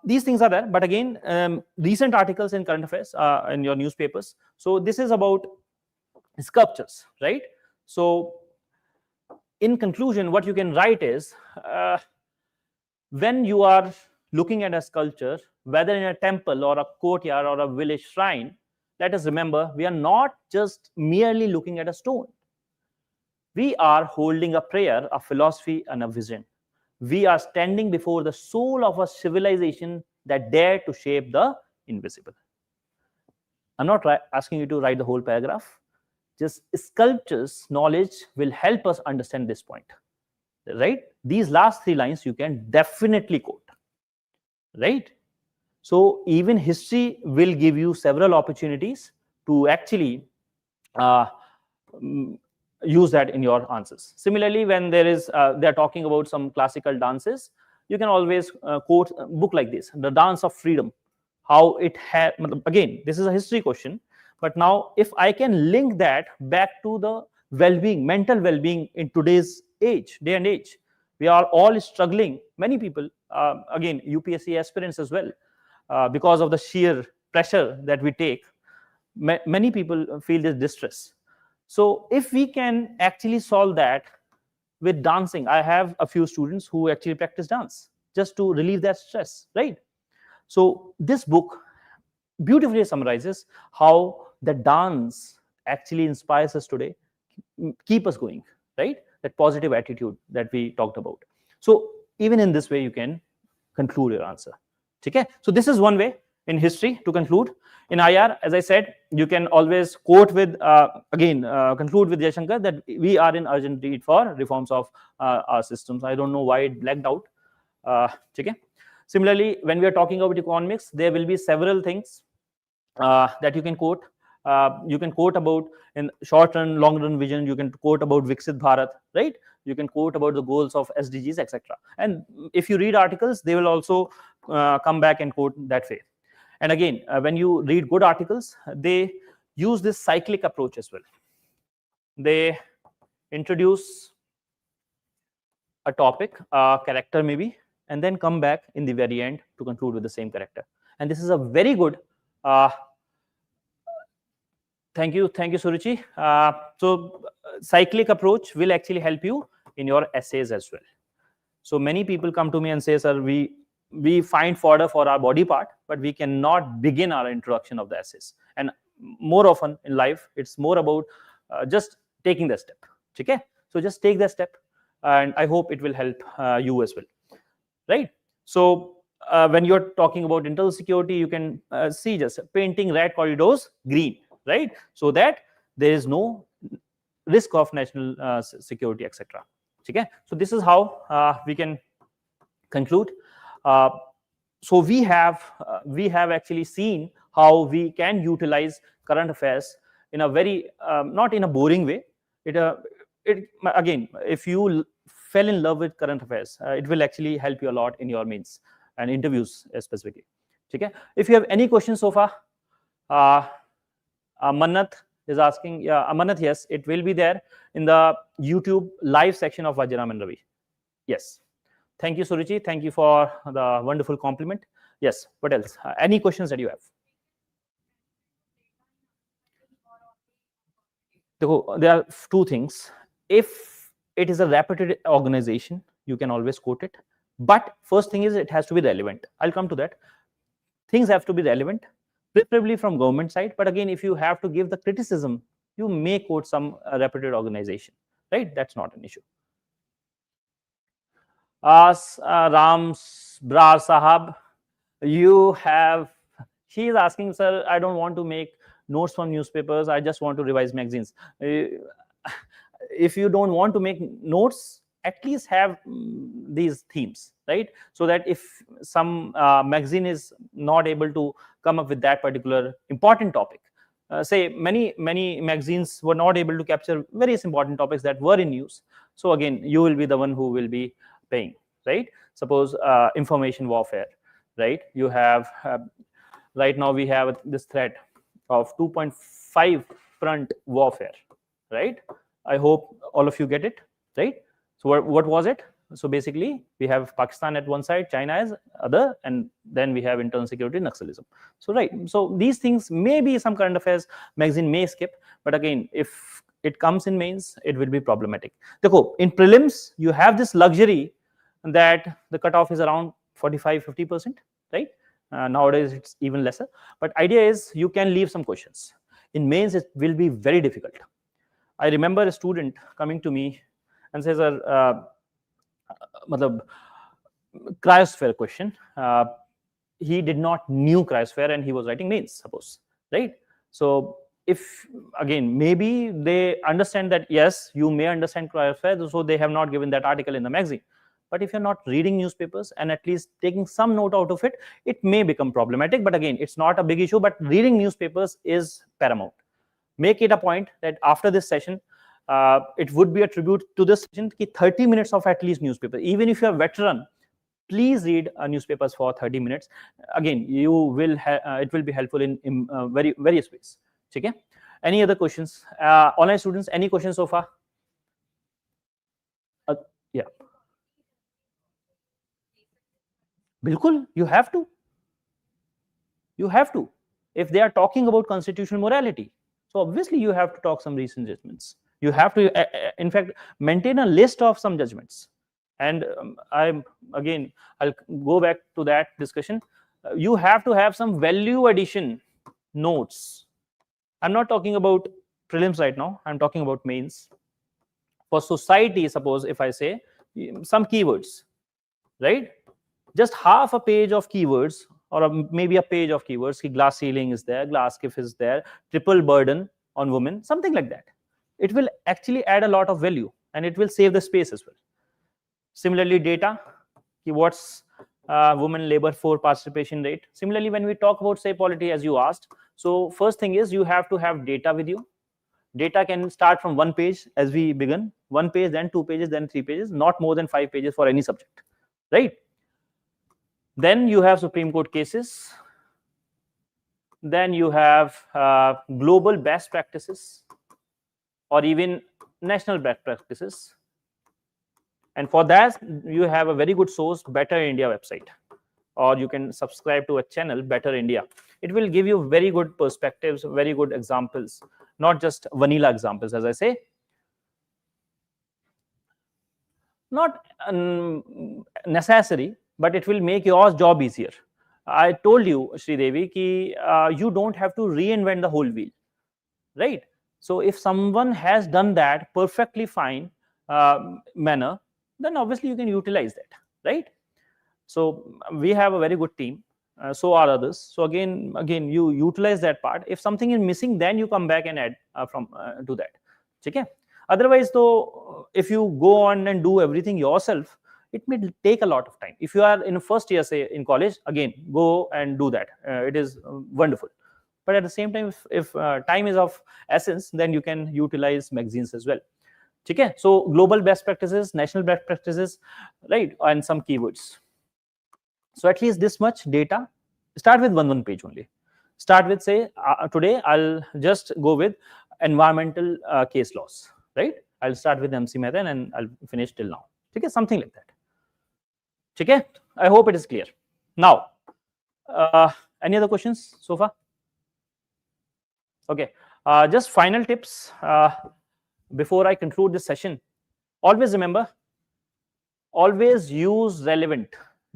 these things are there. But again, recent articles in current affairs in your newspapers. So this is about sculptures, right? So in conclusion, what you can write is, when you are looking at a sculpture, whether in a temple or a courtyard or a village shrine, let us remember, we are not just merely looking at a stone. We are holding a prayer, a philosophy, and a vision. We are standing before the soul of a civilization that dared to shape the invisible. I'm not asking you to write the whole paragraph. Just sculptures knowledge will help us understand this point, right? These last 3 lines you can definitely quote, right? So even history will give you several opportunities to actually use that in your answers. Similarly, when they're talking about some classical dances, you can always quote a book like this, The Dance of Freedom. How it had, again, this is a history question, but now if I can link that back to the well-being, mental well-being in today's day and age, we are all struggling. Many people, again, UPSC aspirants as well, because of the sheer pressure that we take, many people feel this distress. So if we can actually solve that with dancing, I have a few students who actually practice dance just to relieve that stress, right? So this book beautifully summarizes how the dance actually inspires us today, keep us going, right? That positive attitude that we talked about. So even in this way, you can conclude your answer. Okay, so this is one way in history to conclude. In IR, as I said, you can always quote with conclude with Jaishankar that we are in urgent need for reforms of our systems. I don't know why it blacked out. Okay. Similarly, when we are talking about economics, there will be several things that you can quote. You can quote about in short run, long run vision. You can quote about Viksit Bharat, right? You can quote about the goals of SDGs, etc. And if you read articles, they will also come back and quote that way. And again, when you read good articles, they use this cyclic approach as well. They introduce a topic, a character maybe, and then come back in the very end to conclude with the same character. And this is a very good thank you, Suruchi. So cyclic approach will actually help you in your essays as well. So many people come to me and say, sir, we find fodder for our body part, but we cannot begin our introduction of the essays. And more often in life, it's more about just taking the step. Okay, so just take the step, and I hope it will help you as well, right? So when you're talking about internal security, you can see just painting red corridors green, right? So that there is no risk of national security, etc. Okay, so this is how we can conclude. So we have actually seen how we can utilize current affairs in a very not in a boring way. It again, if you fell in love with current affairs, it will actually help you a lot in your mains and interviews specifically. Okay, if you have any questions so far. Mannat is asking, yeah, Mannat, yes, it will be there in the YouTube live section of Vajiram Ravi. Yes. Thank you, Suruchi. Thank you for the wonderful compliment. Yes. What else? Any questions that you have? There are two things. If it is a reputed organization, you can always quote it. But first thing is it has to be relevant. I'll come to that. Things have to be relevant, preferably from government side. But again, if you have to give the criticism, you may quote some reputed organization, right? That's not an issue. Ram Brar Sahab, you have, she is asking, sir, I don't want to make notes from newspapers, I just want to revise magazines. If you don't want to make notes, at least have these themes, right? So that if some magazine is not able to come up with that particular important topic, say many magazines were not able to capture various important topics that were in news. So again, you will be the one who will be paying, right? Suppose information warfare, right? You have right now we have this threat of 2.5 front warfare, right? I hope all of you get it, right? So what was it? So basically, we have Pakistan at one side, China as other, and then we have internal security, Naxalism. So right, so these things may be some current affairs magazine may skip, but again, if it comes in mains, it will be problematic. Dekho, in prelims, you have this luxury that the cutoff is around 45-50%, right? Nowadays, it's even lesser. But idea is you can leave some questions. In mains, it will be very difficult. I remember a student coming to me and says, matlab, cryosphere question. He did not knew cryosphere and he was writing mains, suppose, right? So if again, maybe they understand that yes, you may understand cryosphere, so they have not given that article in the magazine. But if you're not reading newspapers and at least taking some note out of it, it may become problematic. But again, it's not a big issue, but reading newspapers is paramount. Make it a point that after this session, it would be a tribute to this session, 30 minutes of at least newspaper. Even if you're a veteran, please read newspapers for 30 minutes. Again, you will it will be helpful in various ways. Okay? Any other questions? Online students, any questions so far? Yeah. Bilkul, you have to. You have to. If they are talking about constitutional morality, so obviously you have to talk some recent judgments. You have to, in fact, maintain a list of some judgments. And I'll go back to that discussion. You have to have some value addition notes. I'm not talking about prelims right now. I'm talking about mains. For society, suppose if I say some keywords, right? Just half a page of keywords, or maybe a page of keywords. Glass ceiling is there, glass skiff is there, triple burden on women, something like that. It will actually add a lot of value and it will save the space as well. Similarly, data, what's women labor force participation rate. Similarly, when we talk about, say, polity, as you asked, so first thing is you have to have data with you. Data can start from 1 page as we began, 1 page, then 2 pages, then 3 pages, not more than 5 pages for any subject, right? Then you have Supreme Court cases. Then you have global best practices or even national best practices. And for that, you have a very good source, Better India website. Or you can subscribe to a channel, Better India. It will give you very good perspectives, very good examples, not just vanilla examples, as I say. Not necessary, but it will make your job easier. I told you, Sridevi, ki, you don't have to reinvent the whole wheel, right? So if someone has done that perfectly fine manner, then obviously you can utilize that, right? So we have a very good team. So are others. So again, you utilize that part. If something is missing, then you come back and add to that. Okay? Otherwise, though, if you go on and do everything yourself, it may take a lot of time. If you are in first year, say in college, again, go and do that. It is wonderful. But at the same time, if time is of essence, then you can utilize magazines as well. Okay? So global best practices, national best practices, right, and some keywords. So at least this much data. Start with one page only. Start with, say, today I'll just go with environmental case laws, right? I'll start with MC method and I'll finish till now. Okay, something like that. Okay, I hope it is clear. Now, any other questions so far? Okay, just final tips before I conclude this session. Always remember, always use relevant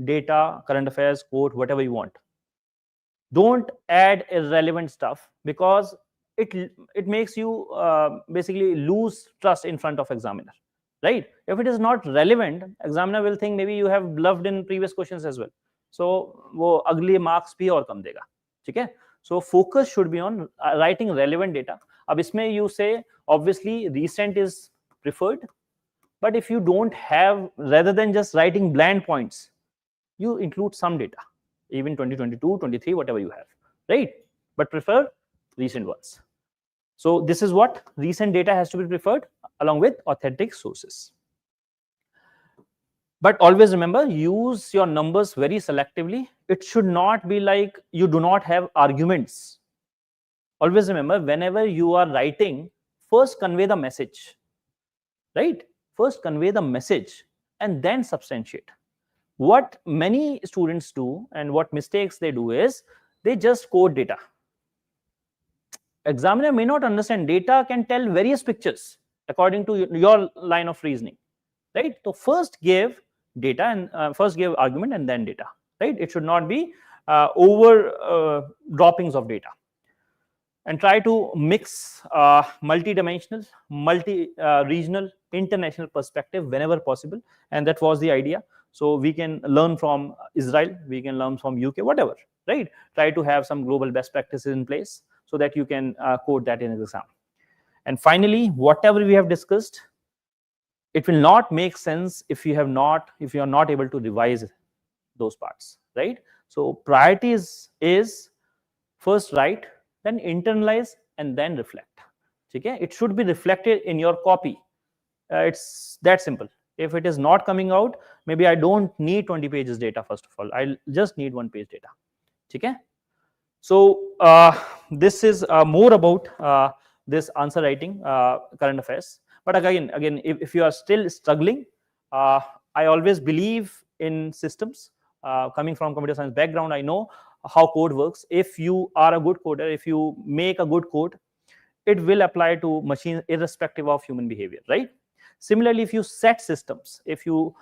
data, current affairs, quote, whatever you want. Don't add irrelevant stuff, because it makes you basically lose trust in front of examiner, right? If it is not relevant, examiner will think maybe you have bluffed in previous questions as well, so wo agle marks bhi aur kam dega. Okay, so focus should be on writing relevant data. Ab isme you say obviously recent is preferred, but if you don't have, rather than just writing bland points, you include some data, even 2022, 23, whatever you have, right? But prefer recent ones. So this is what recent data has to be preferred along with authentic sources. But always remember, use your numbers very selectively. It should not be like you do not have arguments. Always remember, whenever you are writing, first convey the message, right? First convey the message and then substantiate. What many students do and what mistakes they do is they just quote data. Examiner may not understand. Data can tell various pictures according to your line of reasoning, right? So first give data and first give argument and then data, right? It should not be over droppings of data. And try to mix multi-dimensional, multi-regional, international perspective whenever possible. And that was the idea. So we can learn from Israel, we can learn from UK, whatever, right? Try to have some global best practices in place so that you can quote that in an exam. And finally, whatever we have discussed, it will not make sense if you are not able to revise those parts, right? So priority is first write, then internalize, and then reflect. Okay? It should be reflected in your copy. It's that simple. If it is not coming out, maybe I don't need 20 pages data. First of all, I just need 1 page data. Okay? So this is more about this answer writing, current affairs. But again, if you are still struggling, I always believe in systems. Coming from computer science background, I know how code works. If you are a good coder, if you make a good code, it will apply to machines irrespective of human behavior, right? Similarly, if you set systems, if you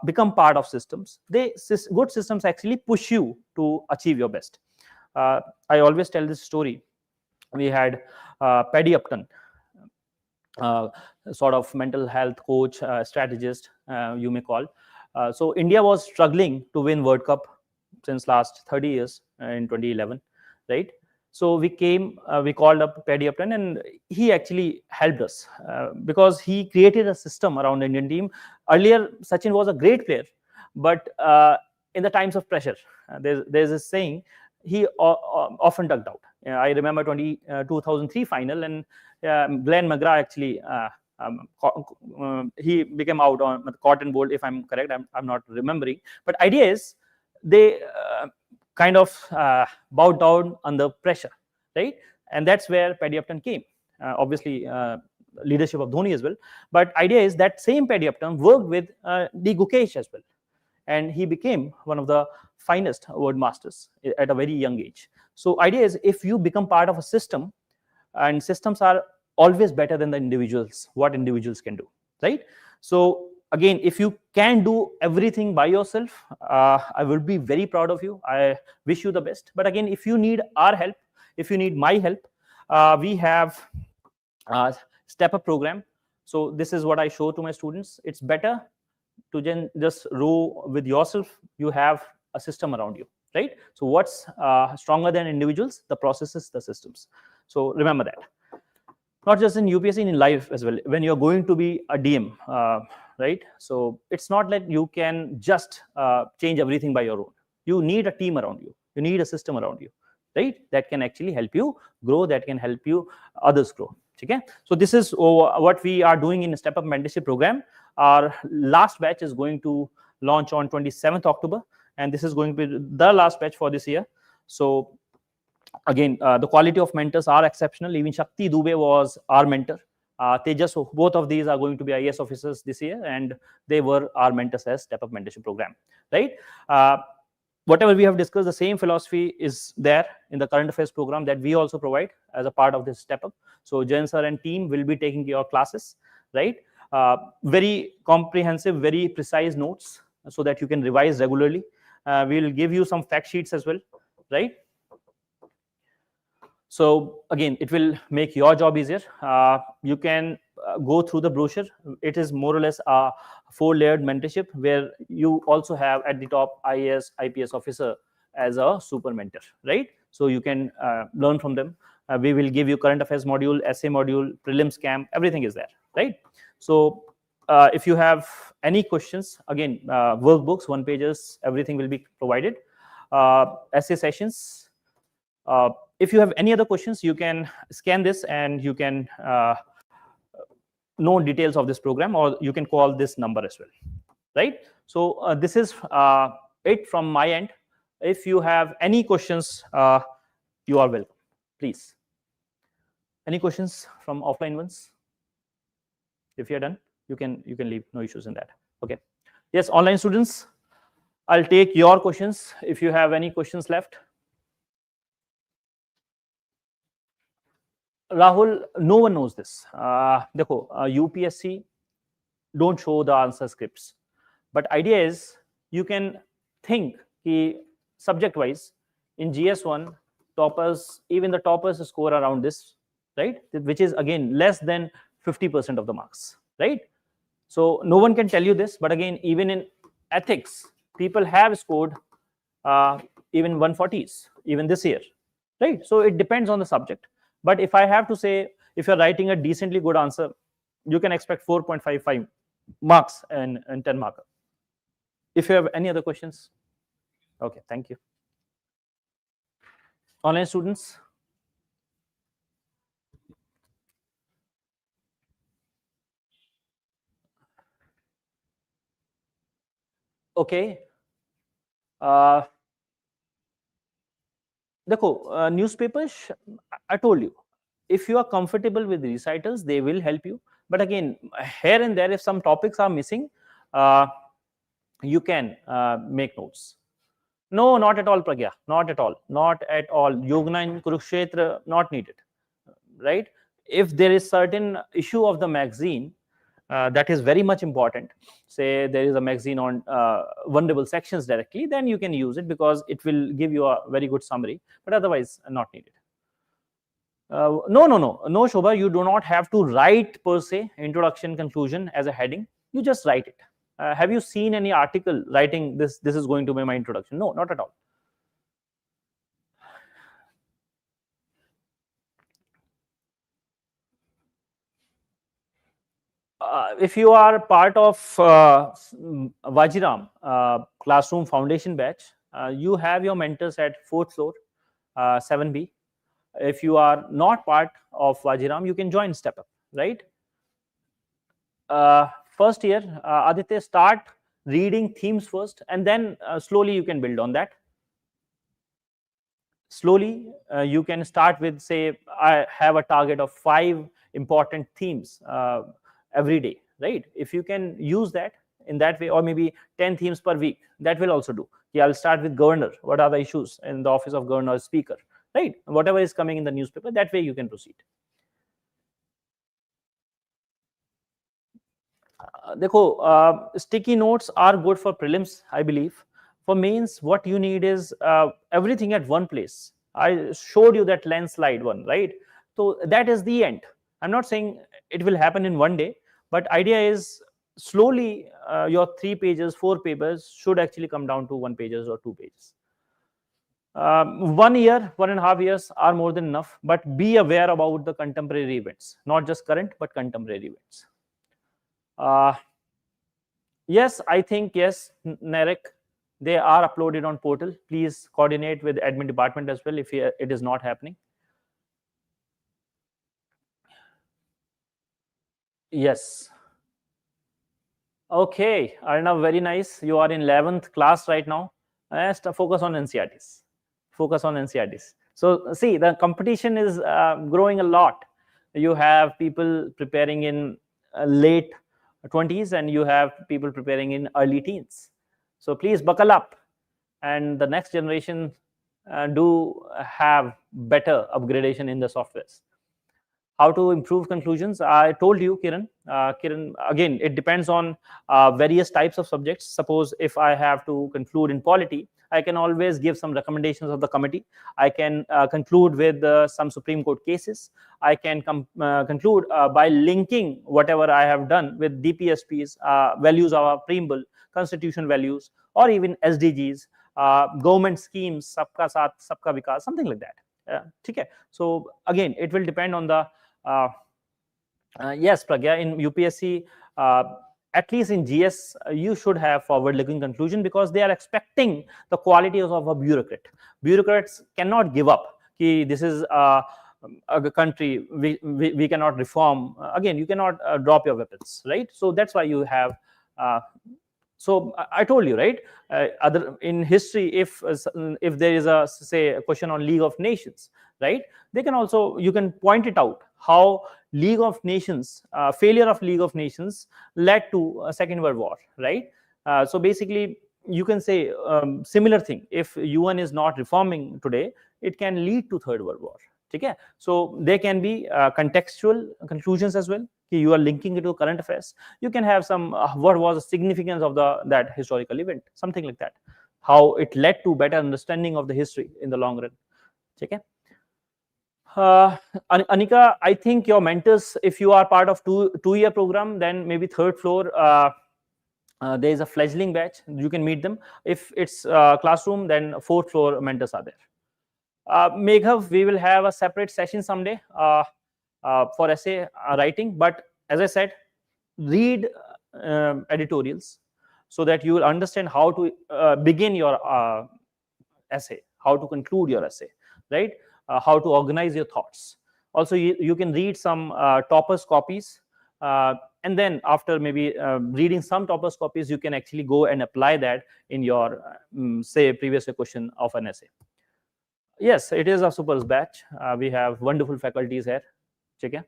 become part of systems, good systems actually push you to achieve your best. I always tell this story. We had Paddy Upton, sort of mental health coach, strategist, you may call. So India was struggling to win World Cup since last 30 years in 2011, right? So we called up Paddy Upton, and he actually helped us because he created a system around the Indian team. Earlier, Sachin was a great player, but in the times of pressure, there's a saying, he often ducked out. I remember 2003 final, and Glenn McGrath actually he became out on cotton bowl, if I'm correct. I'm not remembering, but idea is they kind of bowed down under pressure, right? And that's where Paddy Upton came. Obviously, leadership of Dhoni as well. But idea is that same Paddy Upton worked with D. Gukesh as well, and he became one of the finest word masters at a very young age. So idea is, if you become part of a system, and systems are always better than the individuals, what individuals can do, right? So again, if you can do everything by yourself, I will be very proud of you. I wish you the best. But again, if you need our help, if you need my help, we have a step-up program. So this is what I show to my students. It's better to just row with yourself. You have a system around you, right? So what's stronger than individuals? The processes, the systems. So remember that. Not just in UPSC, in life as well. When you're going to be a DM, right? So it's not that you can just change everything by your own. You need a team around you. You need a system around you, right? That can actually help you grow, that can help you others grow. Okay, so this is what we are doing in a step up mentorship program. Our last batch is going to launch on 27th October, and this is going to be the last batch for this year. So again, the quality of mentors are exceptional. Even Shakti Dubey was our mentor. Tejas, so both of these are going to be IAS officers this year, and they were our mentors as Step Up Mentorship Program, right? Whatever we have discussed, the same philosophy is there in the current affairs program that we also provide as a part of this Step Up. So Jain sir and team will be taking your classes, right? Very comprehensive, very precise notes so that you can revise regularly. We will give you some fact sheets as well, right? So again, it will make your job easier. You can go through the brochure. It is more or less a 4-layered mentorship where you also have at the top IAS, IPS officer as a super mentor, right? So you can learn from them. We will give you current affairs module, essay module, prelims camp, everything is there, right? So if you have any questions, again, workbooks, 1 pages, everything will be provided. Essay sessions. If you have any other questions, you can scan this and you can know details of this program, or you can call this number as well, right? So this is it from my end. If you have any questions, you are welcome, please. Any questions from offline ones? If you're done, you can leave, no issues in that. Okay, yes, online students, I'll take your questions if you have any questions left. Rahul, no one knows this. Dekho, UPSC don't show the answer scripts, but idea is you can think ki subject wise in GS1 toppers, even the toppers score around this, right? Which is again less than 50% of the marks, right? So no one can tell you this, but again, even in ethics, people have scored even 140s even this year, right? So it depends on the subject. But if I have to say, if you're writing a decently good answer, you can expect 4.55 marks and 10 marker. If you have any other questions, okay, thank you. Online students. Okay. Dekho, newspapers, I told you, if you are comfortable with recitals, they will help you. But again, here and there, if some topics are missing, you can make notes. No, not at all, Pragya. Not at all. Not at all. Yogna in Kurukshetra, not needed. Right? If there is certain issue of the magazine that is very much important, say there is a magazine on vulnerable sections directly, then you can use it because it will give you a very good summary. But otherwise, not needed. No, Shobha. You do not have to write per se introduction, conclusion as a heading. You just write it. Have you seen any article writing this? This is going to be my introduction. No, not at all. If you are part of Vajiram Classroom Foundation batch, you have your mentors at 4th floor, 7B. If you are not part of Vajiram, you can join Step Up, right? First year, Aditya, start reading themes first, and then slowly you can build on that. Slowly, you can start with, say, I have a target of 5 important themes every day, right? If you can use that in that way, or maybe 10 themes per week, that will also do. Yeah, I'll start with governor. What are the issues in the office of governor or speaker, right? Whatever is coming in the newspaper, that way you can proceed. Dekho, sticky notes are good for prelims, I believe. For mains, what you need is everything at one place. I showed you that lens slide one, right? So that is the end. I'm not saying it will happen in one day, but idea is slowly your 3 pages, 4 pages should actually come down to 1 pages or 2 pages. 1 year, 1.5 years are more than enough, but be aware about the contemporary events, not just current, but contemporary events. Yes, I think yes, Narek, they are uploaded on portal. Please coordinate with admin department as well if it is not happening. Yes. Okay, Arnav, very nice. You are in 11th class right now. Just focus on NCRTs. Focus on NCRTs. So see, the competition is growing a lot. You have people preparing in late 20s and you have people preparing in early teens. So please buckle up, and the next generation do have better upgradation in the softwares. How to improve conclusions? I told you, Kiran. Kiran, again, it depends on various types of subjects. Suppose if I have to conclude in polity, I can always give some recommendations of the committee. I can conclude with some Supreme Court cases. I can conclude by linking whatever I have done with DPSP's values of our preamble, constitution values, or even SDGs, government schemes, sabka saath sabka vikas, something like that. Okay. So again, it will depend on the uh, yes, Pragya, in UPSC, uh, at least in GS, you should have forward-looking conclusion because they are expecting the qualities of a bureaucrat. Bureaucrats cannot give up. Ki this is a country we cannot reform. Again, you cannot drop your weapons, right? So that's why you have. Uh, so I told you, right? Other in history, if there is a, say, a question on League of Nations, right? They can also, you can point it out how League of Nations, failure of League of Nations led to a Second World War, right? So basically, you can say similar thing. If UN is not reforming today, it can lead to Third World War. Okay, so there can be contextual conclusions as well. You are linking it to current affairs. You can have some what was the significance of that historical event, something like that. How it led to better understanding of the history in the long run. Okay. Anika, I think your mentors, if you are part of two-year program, then maybe third floor. There is a fledgling batch. You can meet them. If it's classroom, then fourth floor mentors are there. Meghav, we will have a separate session someday for essay writing. But as I said, read editorials so that you will understand how to begin your essay, how to conclude your essay, right? How to organize your thoughts. Also, you can read some toppers copies. And then after maybe reading some toppers copies, you can actually go and apply that in your, say, previous question of an essay. Yes, it is a super batch. We have wonderful faculties here. Okay.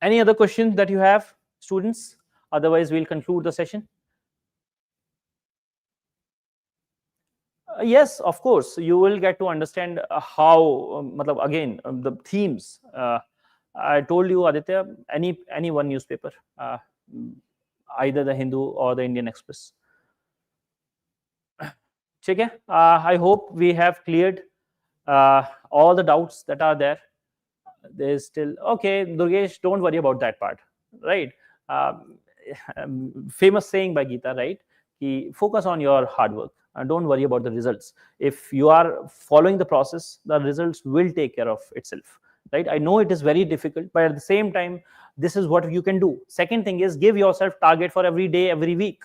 Any other questions that you have, students? Otherwise, we'll conclude the session. Yes, of course, you will get to understand how, again, the themes. I told you, Aditya, any one newspaper, either the Hindu or the Indian Express. Okay. I hope we have cleared all the doubts that are there. There's still, okay, Durgesh, don't worry about that part, right? Famous saying by Gita, right? Focus on your hard work and don't worry about the results. If you are following the process, the results will take care of itself, right? I know it is very difficult, but at the same time, this is what you can do. Second thing is, give yourself target for every day, every week,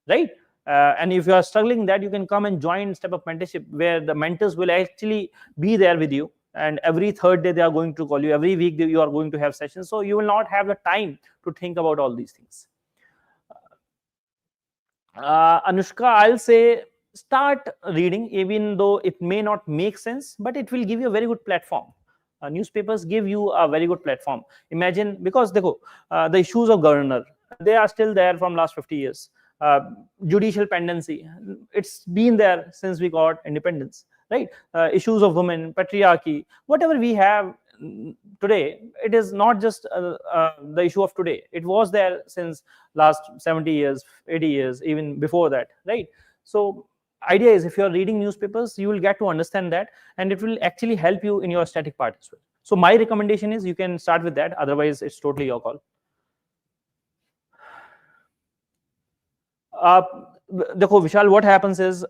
right? And if you are struggling that, you can come and join Step Up Mentorship, where the mentors will actually be there with you, and every third day they are going to call you. Every week you are going to have sessions, so you will not have the time to think about all these things. Anushka, I'll say start reading, even though it may not make sense, but it will give you a very good platform. Newspapers give you a very good platform. Imagine, because the issues of governor, they are still there from last 50 years. Judicial pendency, it's been there since we got independence, right? Issues of women, patriarchy, whatever we have today, it is not just the issue of today. It was there since last 70 years, 80 years, even before that, right? So idea is, if you're reading newspapers, you will get to understand that, and it will actually help you in your static part as well. So my recommendation is, you can start with that. Otherwise, it's totally your call. Vishal, what happens is,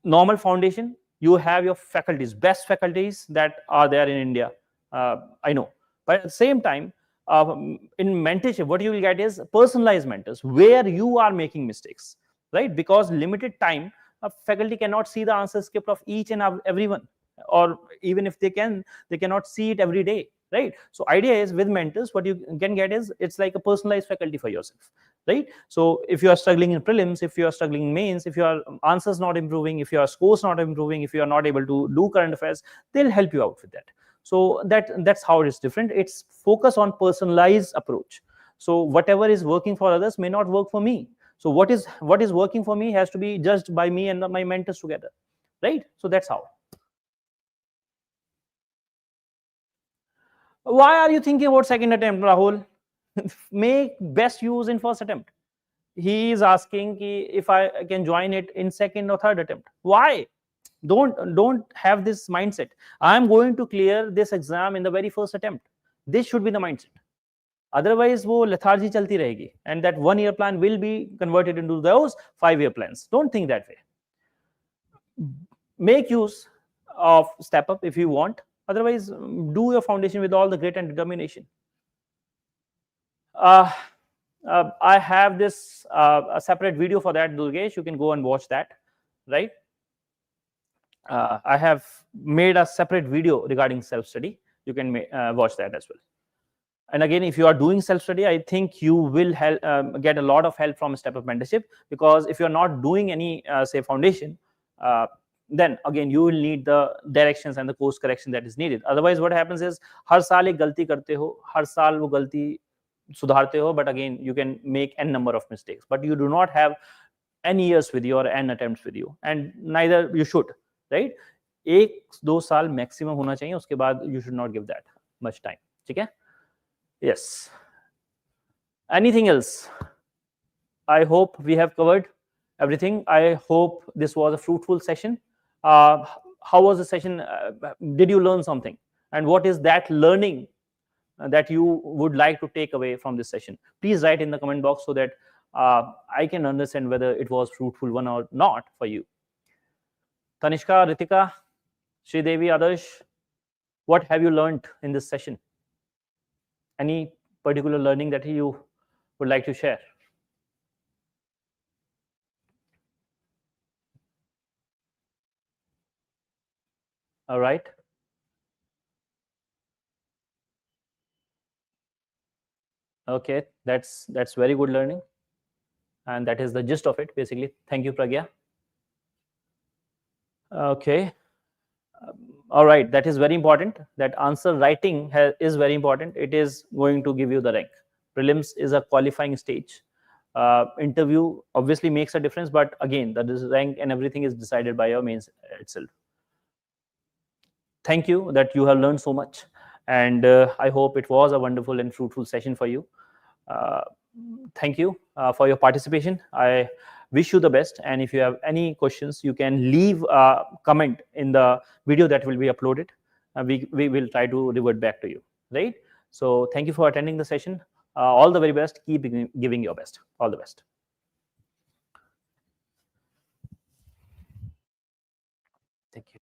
normal foundation, you have your faculties, best faculties that are there in India. I know. But at the same time, in mentorship, what you will get is personalized mentors where you are making mistakes, right? Because limited time, a faculty cannot see the answer script of each and everyone, or even if they can, they cannot see it every day, right? So idea is with mentors, what you can get is it's like a personalized faculty for yourself, right? So if you are struggling in prelims, if you are struggling in mains, if your answers not improving, if your scores not improving, if you are not able to do current affairs, they'll help you out with that. So that's how it is different. It's focus on personalized approach. So whatever is working for others may not work for me. So what is working for me has to be judged by me and my mentors together, right? So that's how. Why are you thinking about second attempt, Rahul? Make best use in first attempt. He is asking if I can join it in second or third attempt. Why? Don't have this mindset. I am going to clear this exam in the very first attempt. This should be the mindset. Otherwise, वो lethargy चलती रहेगी, and that 1 year plan will be converted into those 5 year plans. Don't think that way. Make use of step up if you want. Otherwise, do your foundation with all the grit and determination. I have this a separate video for that, Durgesh. You can go and watch that, right? I have made a separate video regarding self-study. You can watch that as well. And again, if you are doing self-study, I think you will get a lot of help from step-up mentorship, because if you're not doing any, say, foundation, then again, you will need the directions and the course correction that is needed. Otherwise, what happens is, हर साल एक गलती करते हो, हर साल वो गलती सुधारते हो, but again, you can make n number of mistakes, but you do not have n years with you or n attempts with you, and neither you should, right? 1-2 साल maximum होना चाहिए, उसके बाद you should not give that much time. ठीक है? Yes. Anything else? I hope we have covered everything. I hope this was a fruitful session. How was the session? Did you learn something? And what is that learning that you would like to take away from this session? Please write in the comment box so that I can understand whether it was fruitful one or not for you. Tanishka, Ritika, Sridevi, Adarsh, what have you learned in this session? Any particular learning that you would like to share? All right. Okay, that's very good learning, and that is the gist of it basically. Thank you, Pragya. Okay. All right, that is very important. That answer writing is very important. It is going to give you the rank. Prelims is a qualifying stage. Interview obviously makes a difference, but again, the rank and everything is decided by your mains itself. Thank you that you have learned so much, and I hope it was a wonderful and fruitful session for you. Thank you for your participation. I wish you the best, and if you have any questions, you can leave a comment in the video that will be uploaded. We will try to revert back to you, right? So thank you for attending the session. All the very best. Keep giving your best. All the best. Thank you.